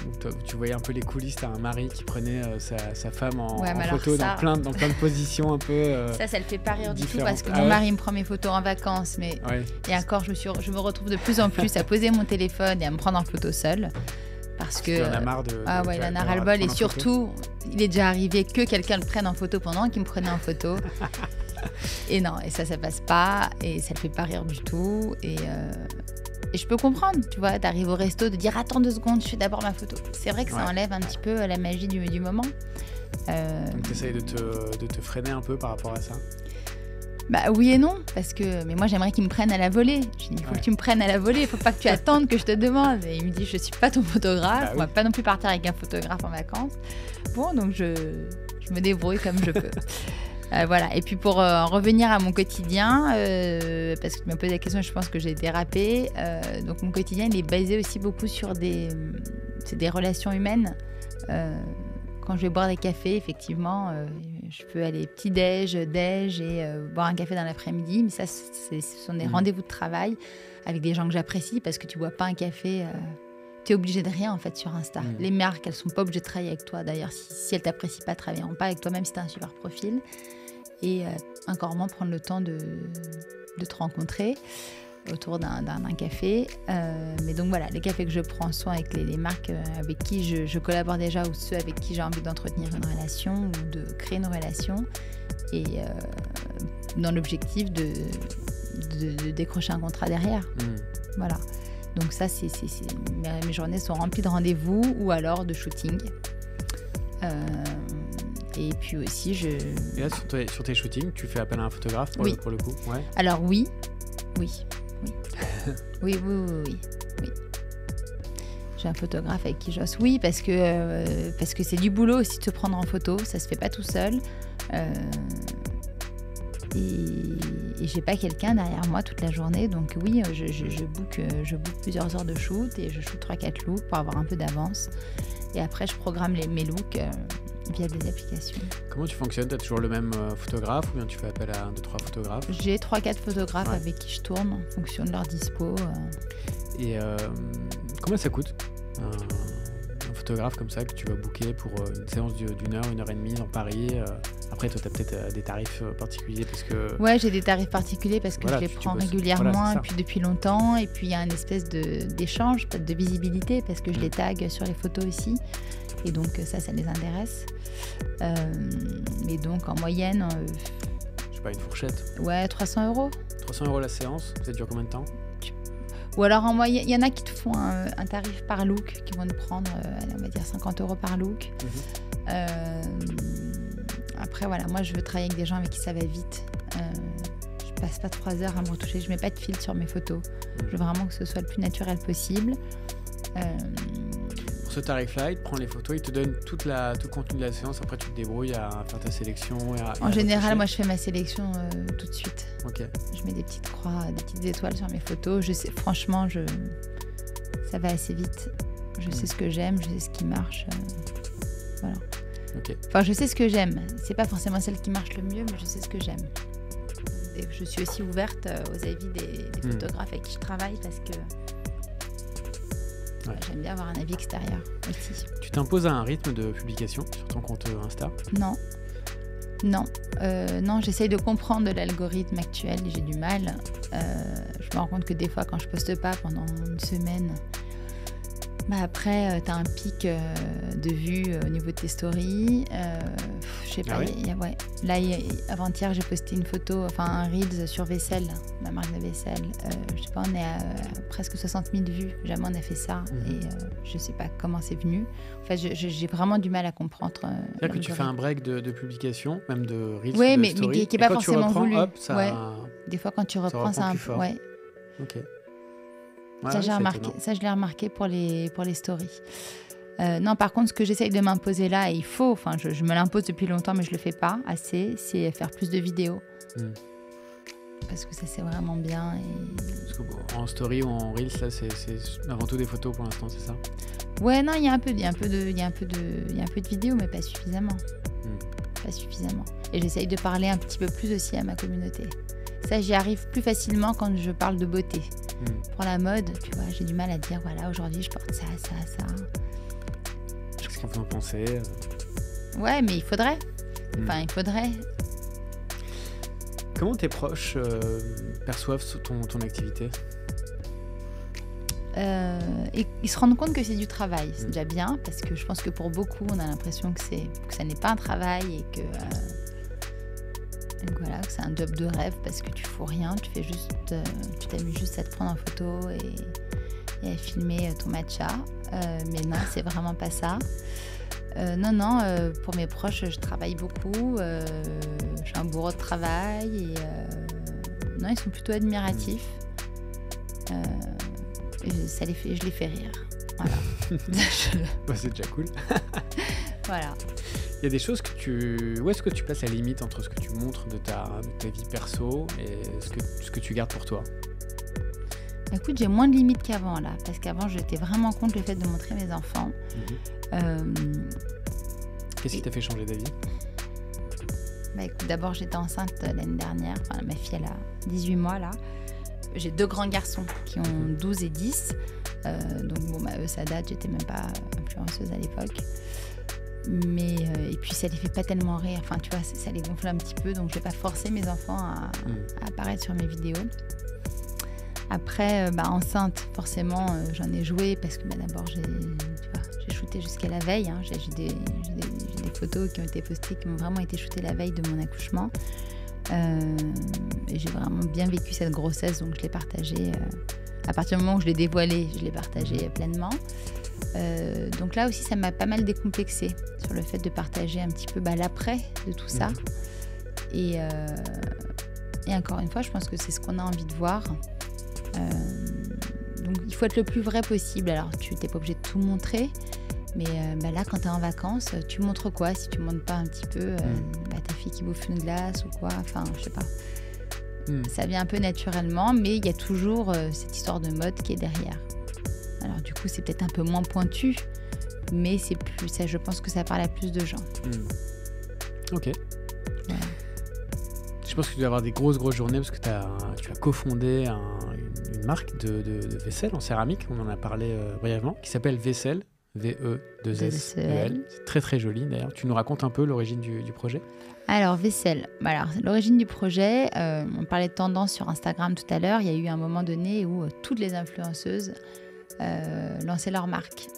où tu voyais un peu les coulisses, t'as un mari qui prenait sa femme en photo dans plein de positions un peu ça le fait pas rire du tout parce que mon mari me prend mes photos en vacances et encore je me retrouve de plus en plus à poser mon téléphone et à me prendre en photo seule parce que il en a marre de il en a ras le bol et surtout il est déjà arrivé que quelqu'un le prenne en photo pendant qu'il me prenait en photo. Et non, et ça passe pas, et ça le fait pas rire du tout, et je peux comprendre, tu vois, t'arrives au resto de dire attends 2 secondes, je fais d'abord ma photo. C'est vrai que ça enlève un petit peu la magie du moment. Donc t'essayes de te freiner un peu par rapport à ça ? Oui et non, mais moi j'aimerais qu'il me prenne à la volée. Je dis il faut que tu me prennes à la volée, il faut pas que tu attendes que je te demande. Et il me dit je suis pas ton photographe, on va pas non plus partir avec un photographe en vacances. Bon, donc je me débrouille comme je peux. Voilà. Et puis pour en revenir à mon quotidien, parce que tu m'as posé la question et je pense que j'ai dérapé, donc mon quotidien il est basé aussi beaucoup sur des relations humaines. Quand je vais boire des cafés, effectivement, je peux aller petit-déj, déj et boire un café dans l'après-midi, mais ça ce sont des rendez-vous de travail avec des gens que j'apprécie parce que tu bois pas un café... Tu es obligé de rien en fait sur Insta. Les marques, elles sont pas obligées de travailler avec toi. D'ailleurs, si elles t'apprécient pas, elles travailleront pas avec toi, même si tu as un super profil. Et encore moins prendre le temps de te rencontrer autour d'un café. Mais donc voilà, les cafés que je prends sont avec les marques avec qui je collabore déjà ou ceux avec qui j'ai envie d'entretenir une relation ou de créer une relation. Et dans l'objectif de décrocher un contrat derrière. Voilà. Donc ça, mes journées sont remplies de rendez-vous ou alors de shooting. Et puis aussi, Et là, sur tes shootings, tu fais appel à un photographe pour le coup ? Alors oui. J'ai un photographe avec qui j'ose. Oui, parce que c'est du boulot aussi de se prendre en photo. Ça se fait pas tout seul. Et j'ai pas quelqu'un derrière moi toute la journée. Donc oui, je book plusieurs heures de shoot et je shoot 3-4 looks pour avoir un peu d'avance. Et après, je programme mes looks via des applications. Comment tu fonctionnes? Tu as toujours le même photographe ou bien tu fais appel à 1-2-3 photographes? J'ai 3-4 photographes avec qui je tourne en fonction de leur dispo. Et combien ça coûte un photographe comme ça que tu vas booker pour une séance d'une heure, 1h30 dans Paris? Après, toi, tu as peut-être des tarifs particuliers parce que... Ouais, j'ai des tarifs particuliers parce que je les prends régulièrement et puis depuis longtemps. Et puis, il y a une espèce d'échange, de visibilité parce que je les tag sur les photos aussi. Et donc, ça les intéresse. Mais donc, en moyenne... je sais pas, une fourchette. Ouais, 300 €. 300 € la séance, ça dure combien de temps? Ou alors en moyenne, il y en a qui te font un tarif par look, qui vont te prendre, on va dire 50 € par look. Après, voilà, moi je veux travailler avec des gens avec qui ça va vite. Je passe pas 3 heures à me retoucher, je mets pas de filtre sur mes photos. Je veux vraiment que ce soit le plus naturel possible. Pour ce tarif-là, il te prend les photos, il te donne tout le contenu de la séance, après tu te débrouilles à faire ta sélection. En général, moi je fais ma sélection tout de suite. Okay. Je mets des petites croix, des petites étoiles sur mes photos. Je sais, franchement, ça va assez vite. Je sais ce que j'aime, je sais ce qui marche. Voilà. Okay. Enfin, je sais ce que j'aime. C'est pas forcément celle qui marche le mieux, mais je sais ce que j'aime. Et je suis aussi ouverte aux avis des photographes avec qui je travaille parce que j'aime bien avoir un avis extérieur aussi. Tu t'imposes un rythme de publication sur ton compte Insta? Non. Non, j'essaye de comprendre l'algorithme actuel, j'ai du mal. Je me rends compte que des fois, quand je poste pas pendant une semaine, après, tu as un pic de vues au niveau de tes stories. Je sais pas, là, avant-hier, j'ai posté une photo, un Reels sur Vaisselle, ma marque de vaisselle. Je sais pas, on est à presque 60 000 vues. Jamais on a fait ça. Et je sais pas comment c'est venu. En fait, j'ai vraiment du mal à comprendre. C'est-à-dire que tu fais un break de publication, même de Reels, oui, de story. Mais qui n'est pas forcément voulu. Hop, ça... Des fois, quand tu reprends, ça reprend plus fort. Ok. Ouais, ça, je l'ai remarqué pour les stories. Non, par contre, ce que j'essaye de m'imposer là, et il faut, je me l'impose depuis longtemps, mais je le fais pas assez, c'est faire plus de vidéos. Parce que ça, c'est vraiment bien. Parce que, en story ou en Reels, là, c'est avant tout des photos pour l'instant, c'est ça? Ouais, non, il y a un peu de vidéos, mais pas suffisamment. Pas suffisamment. Et j'essaye de parler un petit peu plus aussi à ma communauté. Ça, j'y arrive plus facilement quand je parle de beauté. Pour la mode, tu vois, j'ai du mal à dire, voilà, aujourd'hui, je porte ça. Qu'est-ce qu'on peut en penser? Ouais, mais il faudrait. Il faudrait. Comment tes proches perçoivent ton activité? Ils se rendent compte que c'est du travail. C'est déjà bien, parce que je pense que pour beaucoup, on a l'impression que ça n'est pas un travail et que... Donc voilà, c'est un job de rêve parce que tu fous rien, tu t'amuses juste à te prendre en photo et à filmer ton matcha. Mais non, c'est vraiment pas ça. Non, pour mes proches, je travaille beaucoup. Je suis un bourreau de travail et non, ils sont plutôt admiratifs. Je les fais rire. Voilà. C'est déjà cool. Voilà. Il y a des choses où est-ce que tu places la limite entre ce que tu montres de ta vie perso et ce que tu gardes pour toi? Écoute, j'ai moins de limites qu'avant là, parce qu'avant j'étais vraiment contre le fait de montrer mes enfants. Qu'est-ce qui t'a fait changer d'avis? Écoute, d'abord j'étais enceinte l'année dernière, ma fille elle a 18 mois là. J'ai 2 grands garçons qui ont 12 et 10, donc eux ça date, j'étais même pas influenceuse à l'époque. Mais et puis ça les fait pas tellement rire, tu vois, ça les gonfle un petit peu, donc je vais pas forcer mes enfants à apparaître sur mes vidéos. Après, enceinte, forcément, j'en ai joué parce que d'abord j'ai shooté jusqu'à la veille. J'ai des photos qui ont été postées qui m'ont vraiment été shootées la veille de mon accouchement. Et j'ai vraiment bien vécu cette grossesse, donc je l'ai partagée. À partir du moment où je l'ai dévoilée, je l'ai partagée pleinement. Donc là aussi, ça m'a pas mal décomplexée sur le fait de partager un petit peu l'après de tout ça. Et encore une fois, je pense que c'est ce qu'on a envie de voir. Donc Donc, il faut être le plus vrai possible. Alors, tu n'es pas obligé de tout montrer. Mais là, quand tu es en vacances, tu montres quoi si tu ne montres pas un petit peu ta fille qui bouffe une glace ou quoi. Enfin, je sais pas. Ça vient un peu naturellement, mais il y a toujours cette histoire de mode qui est derrière. Alors, du coup, c'est peut-être un peu moins pointu, mais c'est plus, ça, je pense que ça parle à plus de gens. Ok. Voilà. Je pense que tu dois avoir des grosses journées parce que tu as cofondé une marque de vaisselle en céramique, on en a parlé brièvement, qui s'appelle Vaisselle, V-E-2-S-E-L. C'est très très joli d'ailleurs. Tu nous racontes un peu l'origine du projet ? Alors, Vaisselle. Alors, l'origine du projet, on parlait de tendance sur Instagram tout à l'heure. Il y a eu un moment donné où toutes les influenceuses lançaient leur marque.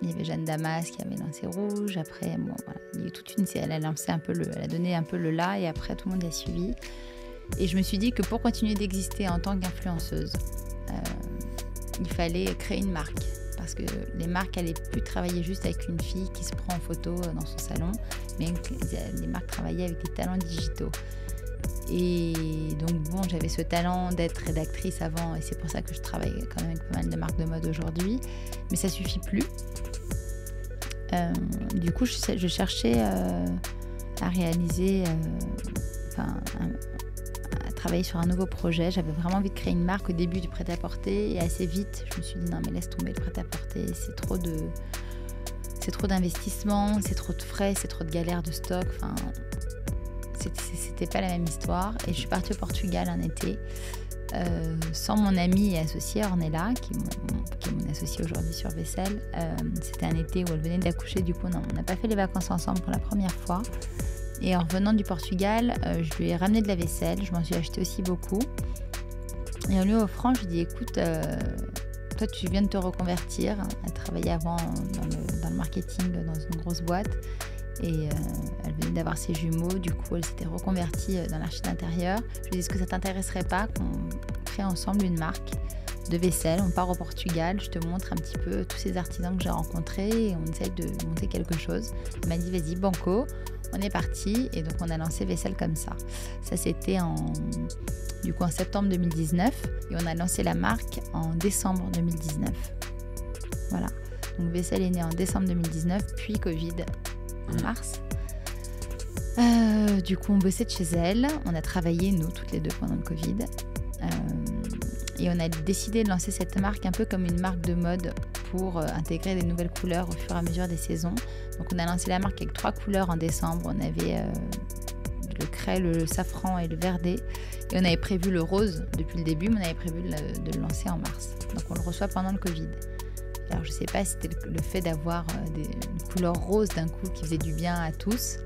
Il y avait Jeanne Damas qui avait lancé Rouge. Après, il y a eu toute une série. Elle a donné un peu le là et après tout le monde a suivi. Et je me suis dit que pour continuer d'exister en tant qu'influenceuse, il fallait créer une marque. Parce que les marques n'allaient plus travailler juste avec une fille qui se prend en photo dans son salon, mais les marques travaillaient avec des talents digitaux. Et donc j'avais ce talent d'être rédactrice avant, et c'est pour ça que je travaille quand même avec pas mal de marques de mode aujourd'hui, mais ça suffit plus. Du coup, je cherchais à réaliser, à travailler sur un nouveau projet. J'avais vraiment envie de créer une marque au début du prêt-à-porter, et assez vite, je me suis dit non mais laisse tomber le prêt-à-porter, c'est trop d'investissement, c'est trop de frais, c'est trop de galères de stock. Enfin, c'était pas la même histoire. Et je suis partie au Portugal un été sans mon amie et associée Ornella, qui est mon associée aujourd'hui sur Vaisselle. C'était un été où elle venait d'accoucher, du coup on n'a pas fait les vacances ensemble pour la première fois. Et en revenant du Portugal, je lui ai ramené de la vaisselle, je m'en suis acheté aussi beaucoup. Et en lui offrant, je lui ai dit écoute, toi tu viens de te reconvertir, elle travaillait avant dans le marketing dans une grosse boîte. Et elle venait d'avoir ses jumeaux, du coup elle s'était reconvertie dans l'archi d'intérieur. Je lui ai dit est-ce que ça t'intéresserait pas qu'on crée ensemble une marque de vaisselle, on part au Portugal, je te montre un petit peu tous ces artisans que j'ai rencontrés et on essaye de monter quelque chose. Elle m'a dit vas-y banco, on est parti, et donc on a lancé Vaisselle comme ça. Ça c'était en septembre 2019 et on a lancé la marque en décembre 2019. Voilà, donc Vaisselle est née en décembre 2019, puis Covid en mars. Du coup on bossait de chez elle, on a travaillé nous toutes les deux pendant le Covid. Et on a décidé de lancer cette marque un peu comme une marque de mode pour intégrer des nouvelles couleurs au fur et à mesure des saisons. Donc on a lancé la marque avec 3 couleurs en décembre. On avait le craie, le safran et le verdé. Et on avait prévu le rose depuis le début, mais on avait prévu de le lancer en mars. Donc on le reçoit pendant le Covid. Alors je ne sais pas si c'était le fait d'avoir une couleur rose d'un coup qui faisait du bien à tous.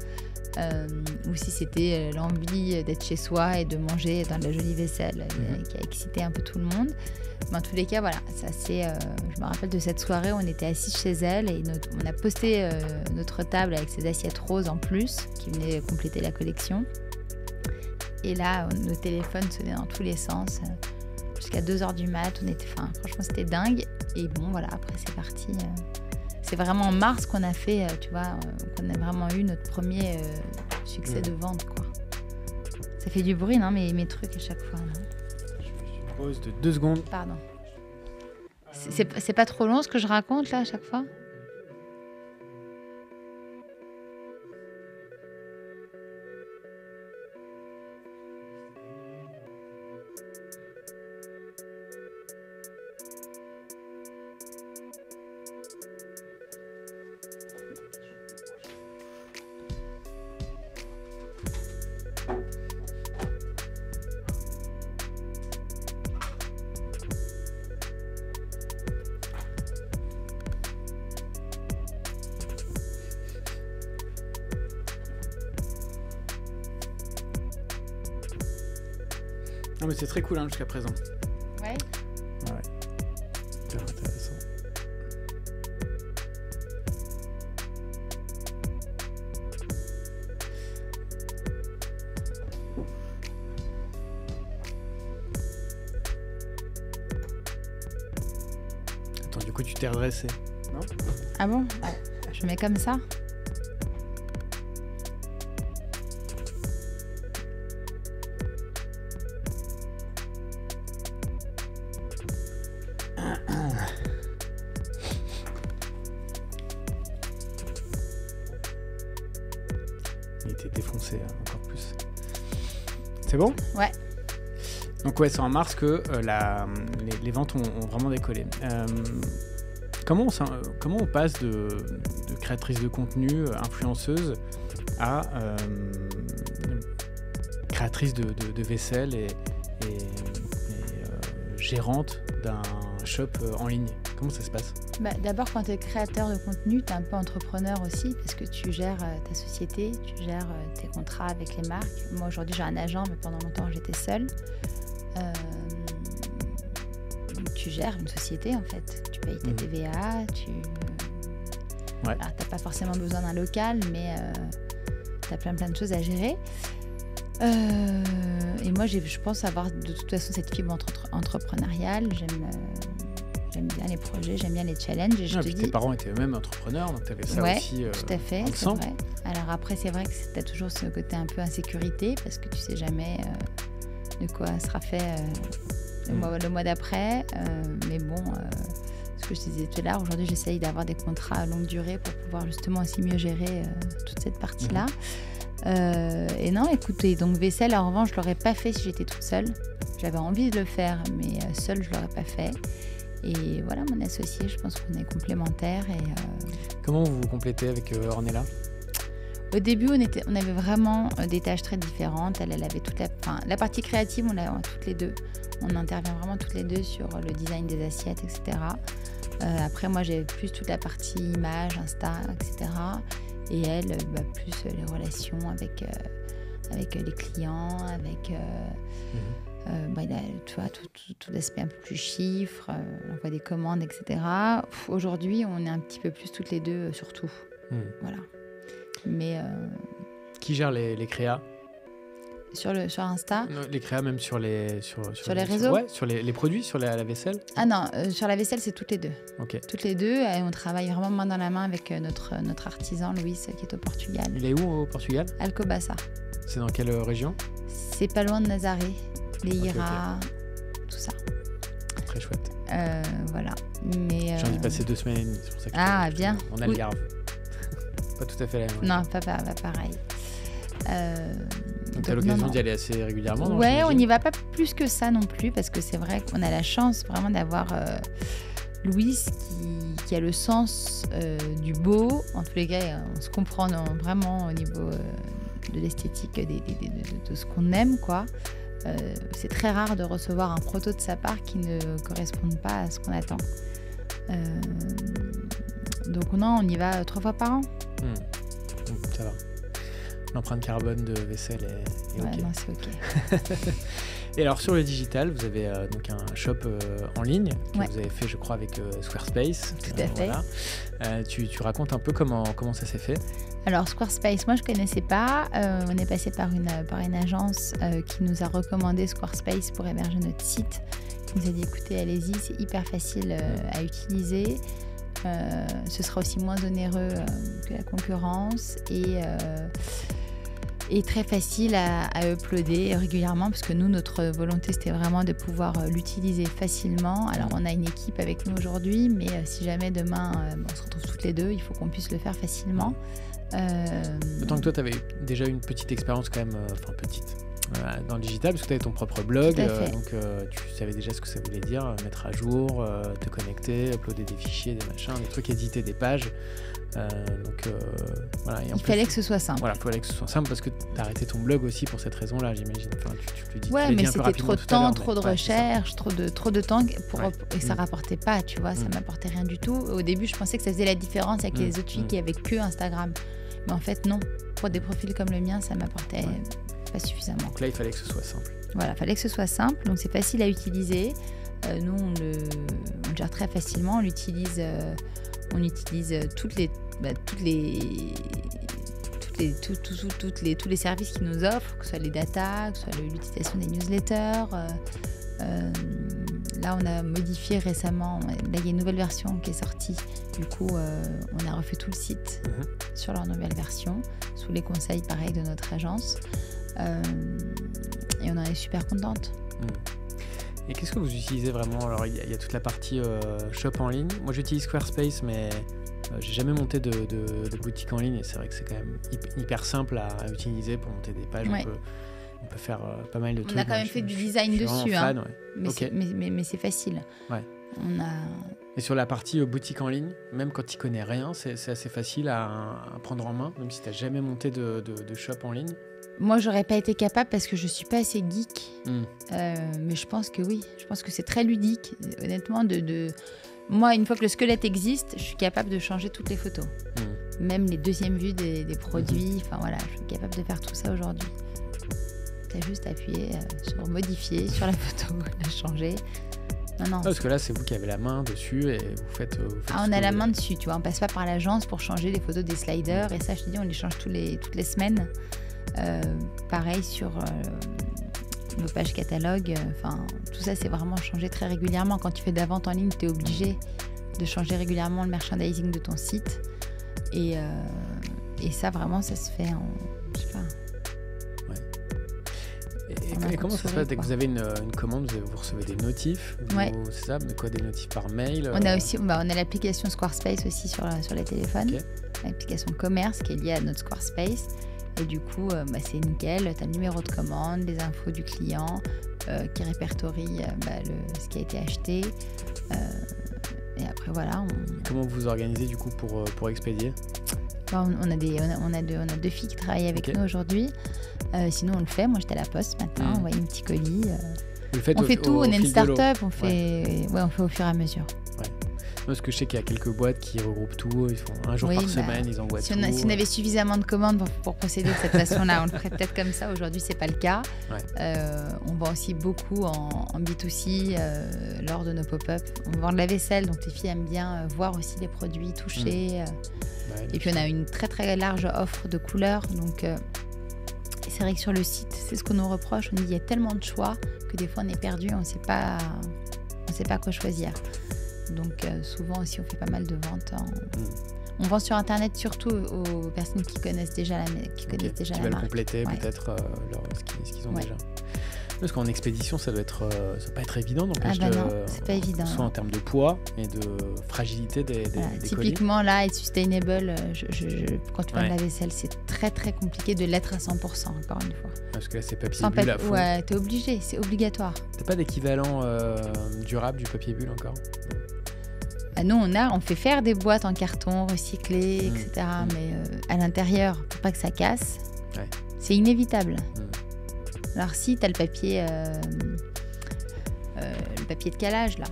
Ou si c'était l'envie d'être chez soi et de manger dans de la jolie vaisselle qui a excité un peu tout le monde. Mais en tous les cas, voilà, je me rappelle de cette soirée où on était assis chez elle et on a posté notre table avec ses assiettes roses en plus qui venaient compléter la collection. Et là, nos téléphones sonnaient dans tous les sens jusqu'à 2h du mat. Franchement, c'était dingue. Et bon, voilà, après c'est parti. C'est vraiment en mars qu'on a fait, qu'on a vraiment eu notre premier succès de vente, quoi. Ça fait du bruit, non, mes trucs à chaque fois, non ? Je fais une pause de 2 secondes. Pardon. C'est pas trop long ce que je raconte, là, à chaque fois ? Non mais c'est très cool jusqu'à présent. Ouais. Ouais. Super intéressant. Attends, du coup tu t'es redressé, non ? Ah bon ? Je mets comme ça ? Il était défoncé encore plus. C'est bon ? Ouais. Donc ouais, c'est en mars que les ventes ont vraiment décollé. Comment on passe de créatrice de contenu, influenceuse, à créatrice de vaisselle et gérante d'un shop en ligne? Comment ça se passe? D'abord, quand tu es créateur de contenu, tu es un peu entrepreneur aussi parce que tu gères ta société, tu gères tes contrats avec les marques. Moi, aujourd'hui, j'ai un agent, mais pendant longtemps, j'étais seule. Tu gères une société, en fait. Tu payes ta TVA, Alors, tu n'as pas forcément besoin d'un local, mais tu as plein de choses à gérer. Et moi, je pense avoir de toute façon cette fibre entrepreneuriale. J'aime bien les projets, j'aime bien les challenges. Et tes parents étaient eux-mêmes entrepreneurs, donc tu avais ça aussi. Tout à fait, c'est vrai. Alors après, c'est vrai que tu as toujours ce côté un peu insécurité parce que tu sais jamais de quoi sera fait le mois d'après. Mais bon, ce que je te disais tout à l'heure, aujourd'hui, j'essaye d'avoir des contrats à longue durée pour pouvoir justement aussi mieux gérer toute cette partie-là. Et non, écoutez, donc vaisselle, en revanche, je l'aurais pas fait si j'étais toute seule. J'avais envie de le faire, mais seule, je l'aurais pas fait. Et voilà, mon associé, je pense qu'on est complémentaires. Comment vous vous complétez avec Ornella? Au début, on avait vraiment des tâches très différentes. Elle avait toute la partie créative, on l'a toutes les deux. On intervient vraiment toutes les deux sur le design des assiettes, etc. Après, moi, j'ai plus toute la partie image, Insta, etc. Et elle, plus les relations avec les clients, avec tu vois, tout l'aspect un peu plus chiffres, l'envoi des commandes, etc. Aujourd'hui, on est un petit peu plus toutes les deux sur tout. Voilà. Mais qui gère les créas? Sur Insta? Les créas, même sur les réseaux? Ouais, sur les produits, sur la vaisselle? Ah non, sur la vaisselle, c'est toutes les deux. Okay. Toutes les deux, et on travaille vraiment main dans la main avec notre artisan, Luis, qui est au Portugal. Il est où au Portugal? Alcobaça. C'est dans quelle région? C'est pas loin de Nazaré, les Hira, tout ça. Très chouette. Voilà. Mais, j'ai envie de passer 2 semaines et demie, c'est pour ça que bien. On Algarve. Pas tout à fait la même. Non, pas pareil. Donc tu as l'occasion d'y aller assez régulièrement? Ouais, on n'y va pas plus que ça non plus, parce que c'est vrai qu'on a la chance vraiment d'avoir Louis qui a le sens du beau. En tous les cas, on se comprend vraiment au niveau de l'esthétique, de ce qu'on aime, quoi. C'est très rare de recevoir un proto de sa part qui ne corresponde pas à ce qu'on attend. Donc non, on y va 3 fois par an. Ça va. L'empreinte carbone de vaisselle est OK. Non, c'est OK. Et alors sur le digital, vous avez donc un shop en ligne que vous avez fait, je crois, avec Squarespace. Tout à fait. Voilà. Tu racontes un peu comment ça s'est fait? Alors Squarespace, moi je connaissais pas. On est passé par une agence qui nous a recommandé Squarespace pour héberger notre site. Qui nous a dit écoutez, allez-y, c'est hyper facile à utiliser. Ce sera aussi moins onéreux que la concurrence et très facile à uploader régulièrement, parce que nous, notre volonté, c'était vraiment de pouvoir l'utiliser facilement. Alors, on a une équipe avec nous aujourd'hui, mais si jamais demain, on se retrouve toutes les deux, il faut qu'on puisse le faire facilement. D'autant que toi, tu avais déjà une petite expérience quand même, dans le digital, parce que tu avais ton propre blog, donc tu savais déjà ce que ça voulait dire, mettre à jour, te connecter, uploader des fichiers, des machins, des trucs, éditer des pages. Voilà. Et il fallait que ce soit simple. Voilà, il fallait que ce soit simple, parce que tu as arrêté ton blog aussi pour cette raison-là, j'imagine. Enfin, tu le dis, mais c'était trop de temps, trop de recherche, trop de temps, et ça rapportait pas, tu vois, ça m'apportait rien du tout. Au début, je pensais que ça faisait la différence avec les autres filles qui avaient que Instagram. Mais en fait, non. Pour des profils comme le mien, ça m'apportait pas suffisamment. Donc là, il fallait que ce soit simple. Voilà, il fallait que ce soit simple. Donc, c'est facile à utiliser. Nous, on le gère très facilement. On utilise tous les services qu'ils nous offrent, que ce soit les data, que ce soit l'utilisation des newsletters. Là, on a modifié récemment. Là, il y a une nouvelle version qui est sortie. Du coup, on a refait tout le site sur leur nouvelle version, sous les conseils, pareil, de notre agence. Et on en est super contente. Et qu'est-ce que vous utilisez vraiment? Alors, il y a toute la partie shop en ligne. Moi, j'utilise Squarespace, mais J'ai jamais monté de boutique en ligne et c'est vrai que c'est quand même hyper simple à utiliser pour monter des pages. Ouais. On peut faire pas mal de trucs. On a quand même fait du design dessus. Fan, ouais. Mais c'est facile. Ouais. Et sur la partie boutique en ligne, même quand tu connais rien, c'est assez facile à prendre en main, même si tu n'as jamais monté de shop en ligne. Moi, j'aurais pas été capable parce que je suis pas assez geek. Mais je pense que oui. Je pense que c'est très ludique. Honnêtement, moi, une fois que le squelette existe, je suis capable de changer toutes les photos. Même les deuxièmes vues des produits. Enfin voilà, je suis capable de faire tout ça aujourd'hui. Tu as juste appuyé sur modifier sur la photo, la changer. Non. Parce que là, c'est vous qui avez la main dessus et vous faites on a la main dessus, tu vois. On passe pas par l'agence pour changer les photos des sliders. Et ça, je te dis, on les change toutes les semaines. Pareil sur nos pages catalogue. Tout ça, c'est vraiment changé très régulièrement. Quand tu fais de la vente en ligne, tu es obligé de changer régulièrement le merchandising de ton site. Et ça, vraiment, ça se fait en... Je sais pas. Et comment ça se passe dès que vous avez une commande, vous recevez des notifs? C'est ça? Mais quoi, des notifs par mail? On a aussi, on a l'application Squarespace aussi sur les téléphones. L'application commerce qui est liée à notre Squarespace. Et du coup, c'est nickel. Tu as le numéro de commande, les infos du client qui répertorie ce qui a été acheté. Et après, voilà. Comment vous vous organisez du coup pour expédier? On a deux filles qui travaillent avec nous aujourd'hui. Sinon, on le fait. Moi, j'étais à la poste ce matin, on envoyait un petit colis. On fait tout, on est une start-up, on fait au fur et à mesure. Parce que je sais qu'il y a quelques boîtes qui regroupent tout, ils font un jour par semaine, ils envoient tout. Si on avait suffisamment de commandes pour procéder de cette façon-là, on le ferait peut-être comme ça. Aujourd'hui, c'est pas le cas. On vend aussi beaucoup en B2C lors de nos pop-up. On vend de la vaisselle, donc les filles aiment bien voir aussi les produits touchés. Et puis on a une très très large offre de couleurs, donc c'est vrai que sur le site, c'est ce qu'on nous reproche. On dit il y a tellement de choix que des fois on est perdu, on ne sait pas quoi choisir. Donc souvent aussi on fait pas mal de ventes. On vend sur internet surtout aux personnes qui connaissent déjà la marque. Qui veulent compléter peut-être ce qu'ils ont déjà. Parce qu'en expédition, ça doit pas être évident non plus. C'est pas évident. Soit en termes de poids et de fragilité des typiquement, colis. là, être sustainable, quand tu parles de la vaisselle, c'est très très compliqué de l'être à 100%, encore une fois. Parce que là, c'est papier bulle à fond. Ouais, t'es obligé, c'est obligatoire. T'as pas d'équivalent durable du papier bulle encore? Nous, on fait faire des boîtes en carton recyclées, etc. Mais à l'intérieur, pour pas que ça casse, c'est inévitable. Alors si tu as le papier de calage là.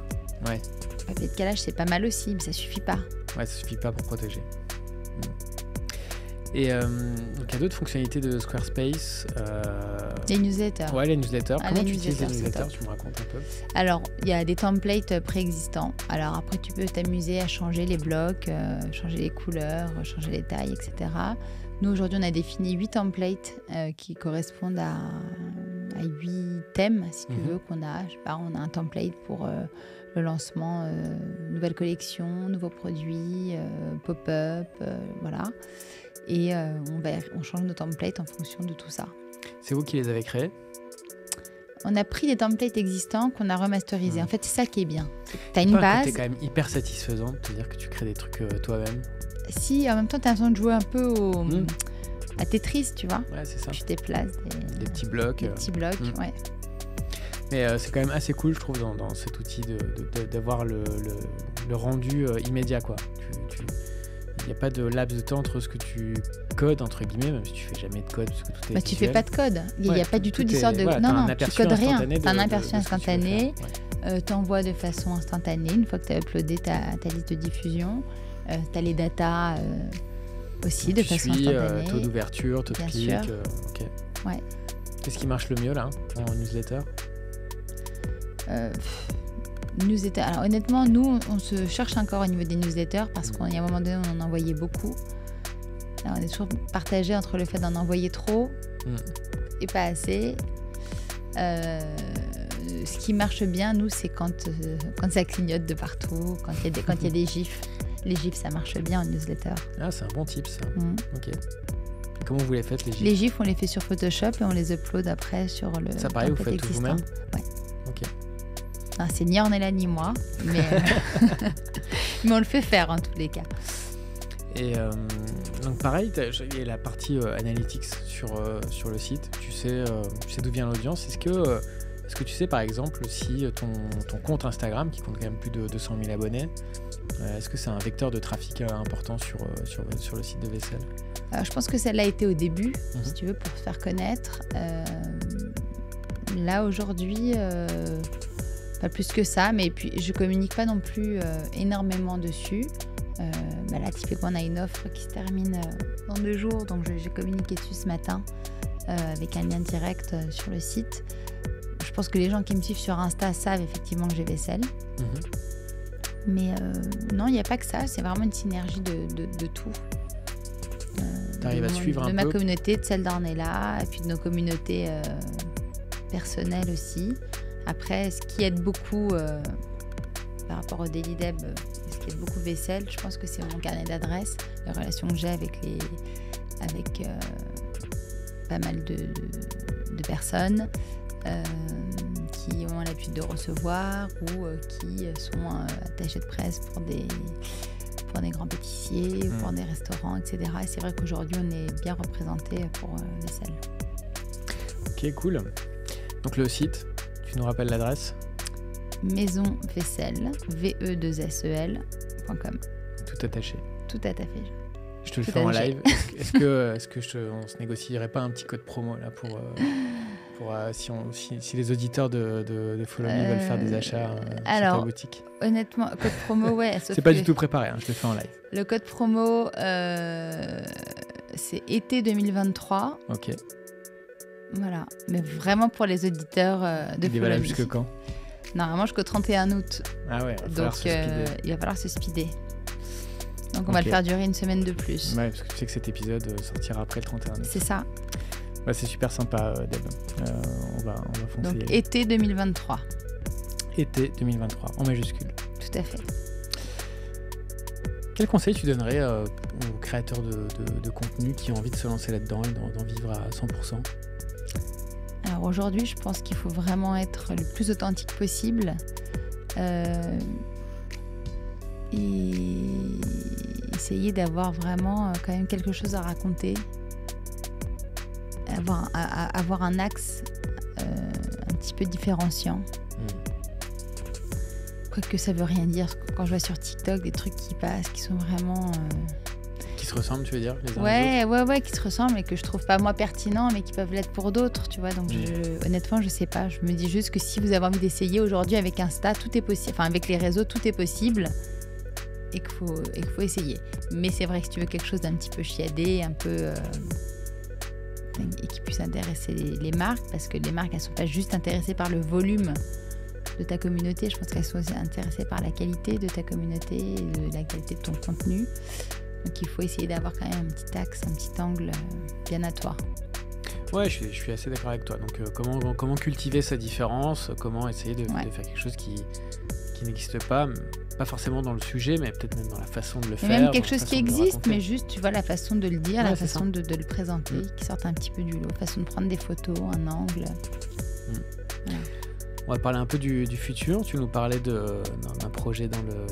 Le papier de calage c'est pas mal aussi, mais ça suffit pas. Ça suffit pas pour protéger. Et donc il y a d'autres fonctionnalités de Squarespace. Les newsletters. Les newsletters. Comment tu utilises les newsletters? Tu me racontes un peu. Alors il y a des templates préexistants. Alors après tu peux t'amuser à changer les blocs, changer les couleurs, changer les tailles, etc. Nous, aujourd'hui, on a défini 8 templates qui correspondent à 8 thèmes, si tu veux, qu'on a. On a un template pour le lancement, nouvelle collection, nouveaux produits, pop-up, voilà. Et on change nos templates en fonction de tout ça. C'est vous qui les avez créés? On a pris des templates existants qu'on a remasterisés. En fait, c'est ça qui est bien. Tu as une base. C'est quand même hyper satisfaisant de te dire que tu crées des trucs toi-même. Si, en même temps, tu as l'impression de jouer un peu à Tetris, tu vois. C'est ça. Tu déplaces des petits blocs. Ouais. Mais c'est quand même assez cool, je trouve, dans cet outil d'avoir le rendu immédiat, quoi. Il n'y a pas de laps de temps entre ce que tu codes, entre guillemets, même si tu fais jamais de code, parce que tout est tu fais pas de code. Il n'y a pas du tout d'histoire de... Non, tu codes rien. Tu as un aperçu instantané. Tu envoies de façon instantanée. Une fois que tu as uploadé ta liste de diffusion, tu as les datas aussi de façon instantanée. Taux d'ouverture, taux de clic. Qu'est-ce qui marche le mieux, là, en newsletter? Newsletter. Alors honnêtement, nous, on se cherche encore au niveau des newsletters parce qu'il y a un moment donné, on en envoyait beaucoup. Alors, on est toujours partagé entre le fait d'en envoyer trop et pas assez. Ce qui marche bien, nous, c'est quand ça clignote de partout, quand il y a des gifs. Les gifs, ça marche bien en newsletter. Ah, c'est un bon tip, ça. Ok. Comment vous les faites, les gifs? Les gifs, on les fait sur Photoshop et on les upload après sur le... Ça, pareil, vous faites tout vous-même? Ouais. Ok. C'est ni Ornella ni moi, mais on le fait faire en tous les cas. Et donc pareil, il y a la partie analytics sur le site. Tu sais d'où vient l'audience. Est-ce que tu sais par exemple si ton compte Instagram, qui compte quand même plus de 200 000 abonnés, est-ce que c'est un vecteur de trafic important sur le site de Vaisselle? Je pense que ça l'a été au début, si tu veux, pour se faire connaître. Là, aujourd'hui, pas plus que ça, mais puis je communique pas non plus énormément dessus. Là, typiquement, on a une offre qui se termine dans 2 jours, donc j'ai communiqué dessus ce matin avec un lien direct sur le site. Je pense que les gens qui me suivent sur Insta savent effectivement que j'ai Vaisselle. Mais non, il n'y a pas que ça, c'est vraiment une synergie de tout. T'arrives à suivre un peu de ma communauté, de celle d'Ornella, et puis de nos communautés personnelles aussi. Après, ce qui aide beaucoup par rapport au Daily Deb, ce qui aide beaucoup Vaisselle, je pense que c'est mon carnet d'adresses, les relations que j'ai avec pas mal de personnes qui ont l'habitude de recevoir ou qui sont attachés de presse pour des grands pâtissiers, pour des restaurants, etc. Et c'est vrai qu'aujourd'hui, on est bien représenté pour Vaisselle. Ok, cool. Donc le site, tu nous rappelles l'adresse? Maison Vaisselle, ve2sel.com. Tout attaché. Tout attaché. Je te le fais en live. Est-ce que on se négocierait pas un petit code promo là pour si les auditeurs de Follow Me veulent faire des achats sur ta boutique? Honnêtement, code promo, ouais. C'est pas du tout préparé, je te le fais en live. Le code promo, c'est été 2023. Ok. Voilà, mais vraiment pour les auditeurs de Follow Me. Il est valable jusque quand? Normalement jusqu'au 31 août. Ah ouais, donc il va falloir se speeder. Donc on va le faire durer une semaine de plus. Ouais, parce que tu sais que cet épisode sortira après le 31 août. C'est ça. Ouais, c'est super sympa, Deb. On va foncer. Donc été 2023. Été 2023, en majuscule. Tout à fait. Quel conseil tu donnerais aux créateurs de contenu qui ont envie de se lancer là-dedans et d'en vivre à 100%? Alors aujourd'hui, je pense qu'il faut vraiment être le plus authentique possible et essayer d'avoir vraiment quand même quelque chose à raconter, avoir un axe un petit peu différenciant. Quoique ça veut rien dire. Quand je vois sur TikTok des trucs qui passent, qui sont vraiment... Qui se ressemblent, tu veux dire, les uns les autres? Ouais, qui se ressemblent et que je trouve pas moi pertinents, mais qui peuvent l'être pour d'autres, tu vois. Donc honnêtement, je sais pas. Je me dis juste que si vous avez envie d'essayer aujourd'hui avec Insta, tout est possible. Enfin, avec les réseaux, tout est possible et qu'il faut essayer. Mais c'est vrai que si tu veux quelque chose d'un petit peu chiadé, un peu... et qui puisse intéresser les marques, parce que les marques, elles sont pas juste intéressées par le volume de ta communauté. Je pense qu'elles sont aussi intéressées par la qualité de ta communauté et de la qualité de ton contenu. Donc il faut essayer d'avoir quand même un petit axe, un petit angle bien à toi. Ouais, je suis assez d'accord avec toi. Donc comment cultiver sa différence, comment essayer de faire quelque chose qui n'existe pas forcément dans le sujet, mais peut-être même dans la façon de le faire. Même quelque chose qui existe, mais juste, tu vois, la façon de le dire, la façon de le présenter, qui sorte un petit peu du lot, façon de prendre des photos, un angle. Voilà. On va parler un peu du futur. Tu nous parlais d'un projet dans de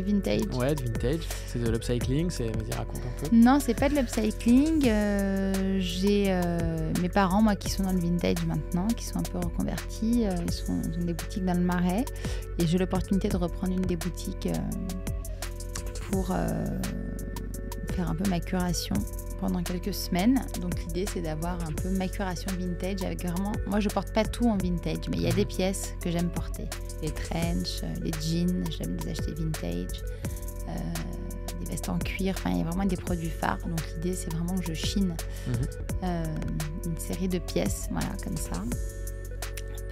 vintage. Ouais, de vintage. C'est de l'upcycling. Vas-y, raconte un peu. Non, c'est pas de l'upcycling. J'ai mes parents, moi, qui sont dans le vintage maintenant, qui sont un peu reconvertis. Ils ont des boutiques dans le Marais. Et j'ai l'opportunité de reprendre une des boutiques pour faire un peu ma curation pendant quelques semaines. Donc l'idée, c'est d'avoir un peu ma curation vintage avec vraiment... Moi, je porte pas tout en vintage, mais il y a des pièces que j'aime porter. Les trench, les jeans, j'aime les acheter vintage, des vestes en cuir, enfin il y a vraiment des produits phares. Donc l'idée, c'est vraiment que je chine une série de pièces, voilà, comme ça, un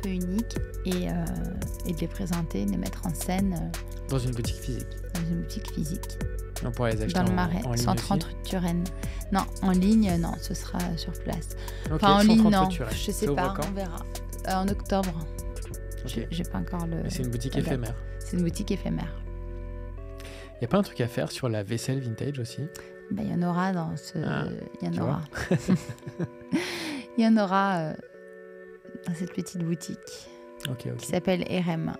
peu uniques, et de les présenter, de les mettre en scène. Dans une boutique physique. Dans une boutique physique. On pourrait les acheter dans le Marais, en ligne 130 rue de Turenne. Non, en ligne, non, ce sera sur place. Okay, enfin, en ligne, non, je sais pas, on verra. En octobre. Okay. J'ai pas encore le... Mais c'est une boutique éphémère. C'est une boutique éphémère. Il n'y a pas un truc à faire sur la vaisselle vintage aussi? Il y en aura dans ce... Il y en aura. Il y en aura dans cette petite boutique qui s'appelle RM.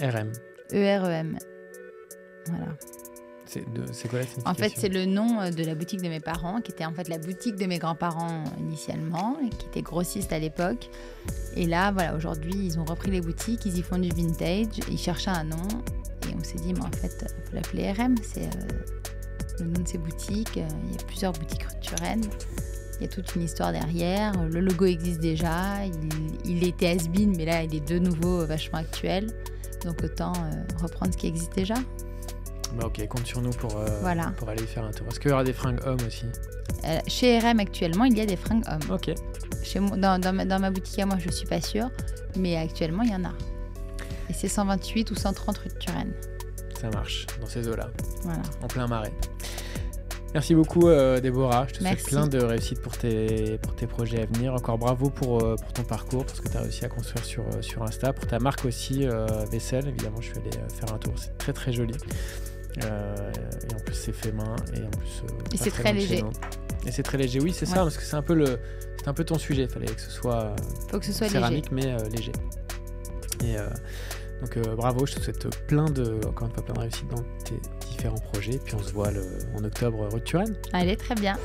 RM. EREM. Voilà. C'est quoi la signification ? En fait, c'est le nom de la boutique de mes parents, qui était en fait la boutique de mes grands-parents initialement, et qui était grossiste à l'époque. Et là, voilà, aujourd'hui, ils ont repris les boutiques, ils y font du vintage, ils cherchaient un nom, et on s'est dit, mais en fait, il faut l'appeler RM, c'est le nom de ces boutiques. Il y a plusieurs boutiques rue de Turenne. Il y a toute une histoire derrière. Le logo existe déjà. Il était has-been, mais là, il est de nouveau vachement actuel. Donc, autant reprendre ce qui existe déjà. Bah ok, compte sur nous pour aller y faire un tour. Est-ce qu'il y aura des fringues hommes aussi ? Chez RM, actuellement, il y a des fringues hommes. Ok. Chez moi, dans ma boutique à moi, je ne suis pas sûre. Mais actuellement, il y en a. Et c'est 128 ou 130 rue de Turenne. Ça marche, dans ces eaux-là. Voilà. En plein marais. Merci beaucoup Déborah, je te souhaite plein de réussite pour tes projets à venir. Encore bravo pour ton parcours, pour ce que tu as réussi à construire sur Insta, pour ta marque aussi, Vaisselle, évidemment je suis allé faire un tour, c'est très très joli. Et en plus c'est fait main, et en plus et c'est très léger. Et c'est très léger, oui c'est ça, parce que c'est un peu ton sujet, il fallait que ce soit, céramique léger. Mais léger. Et donc bravo, je te souhaite encore une fois plein de réussite dans tes différents projets. Puis on se voit en octobre rue de Turenne. Allez, très bien.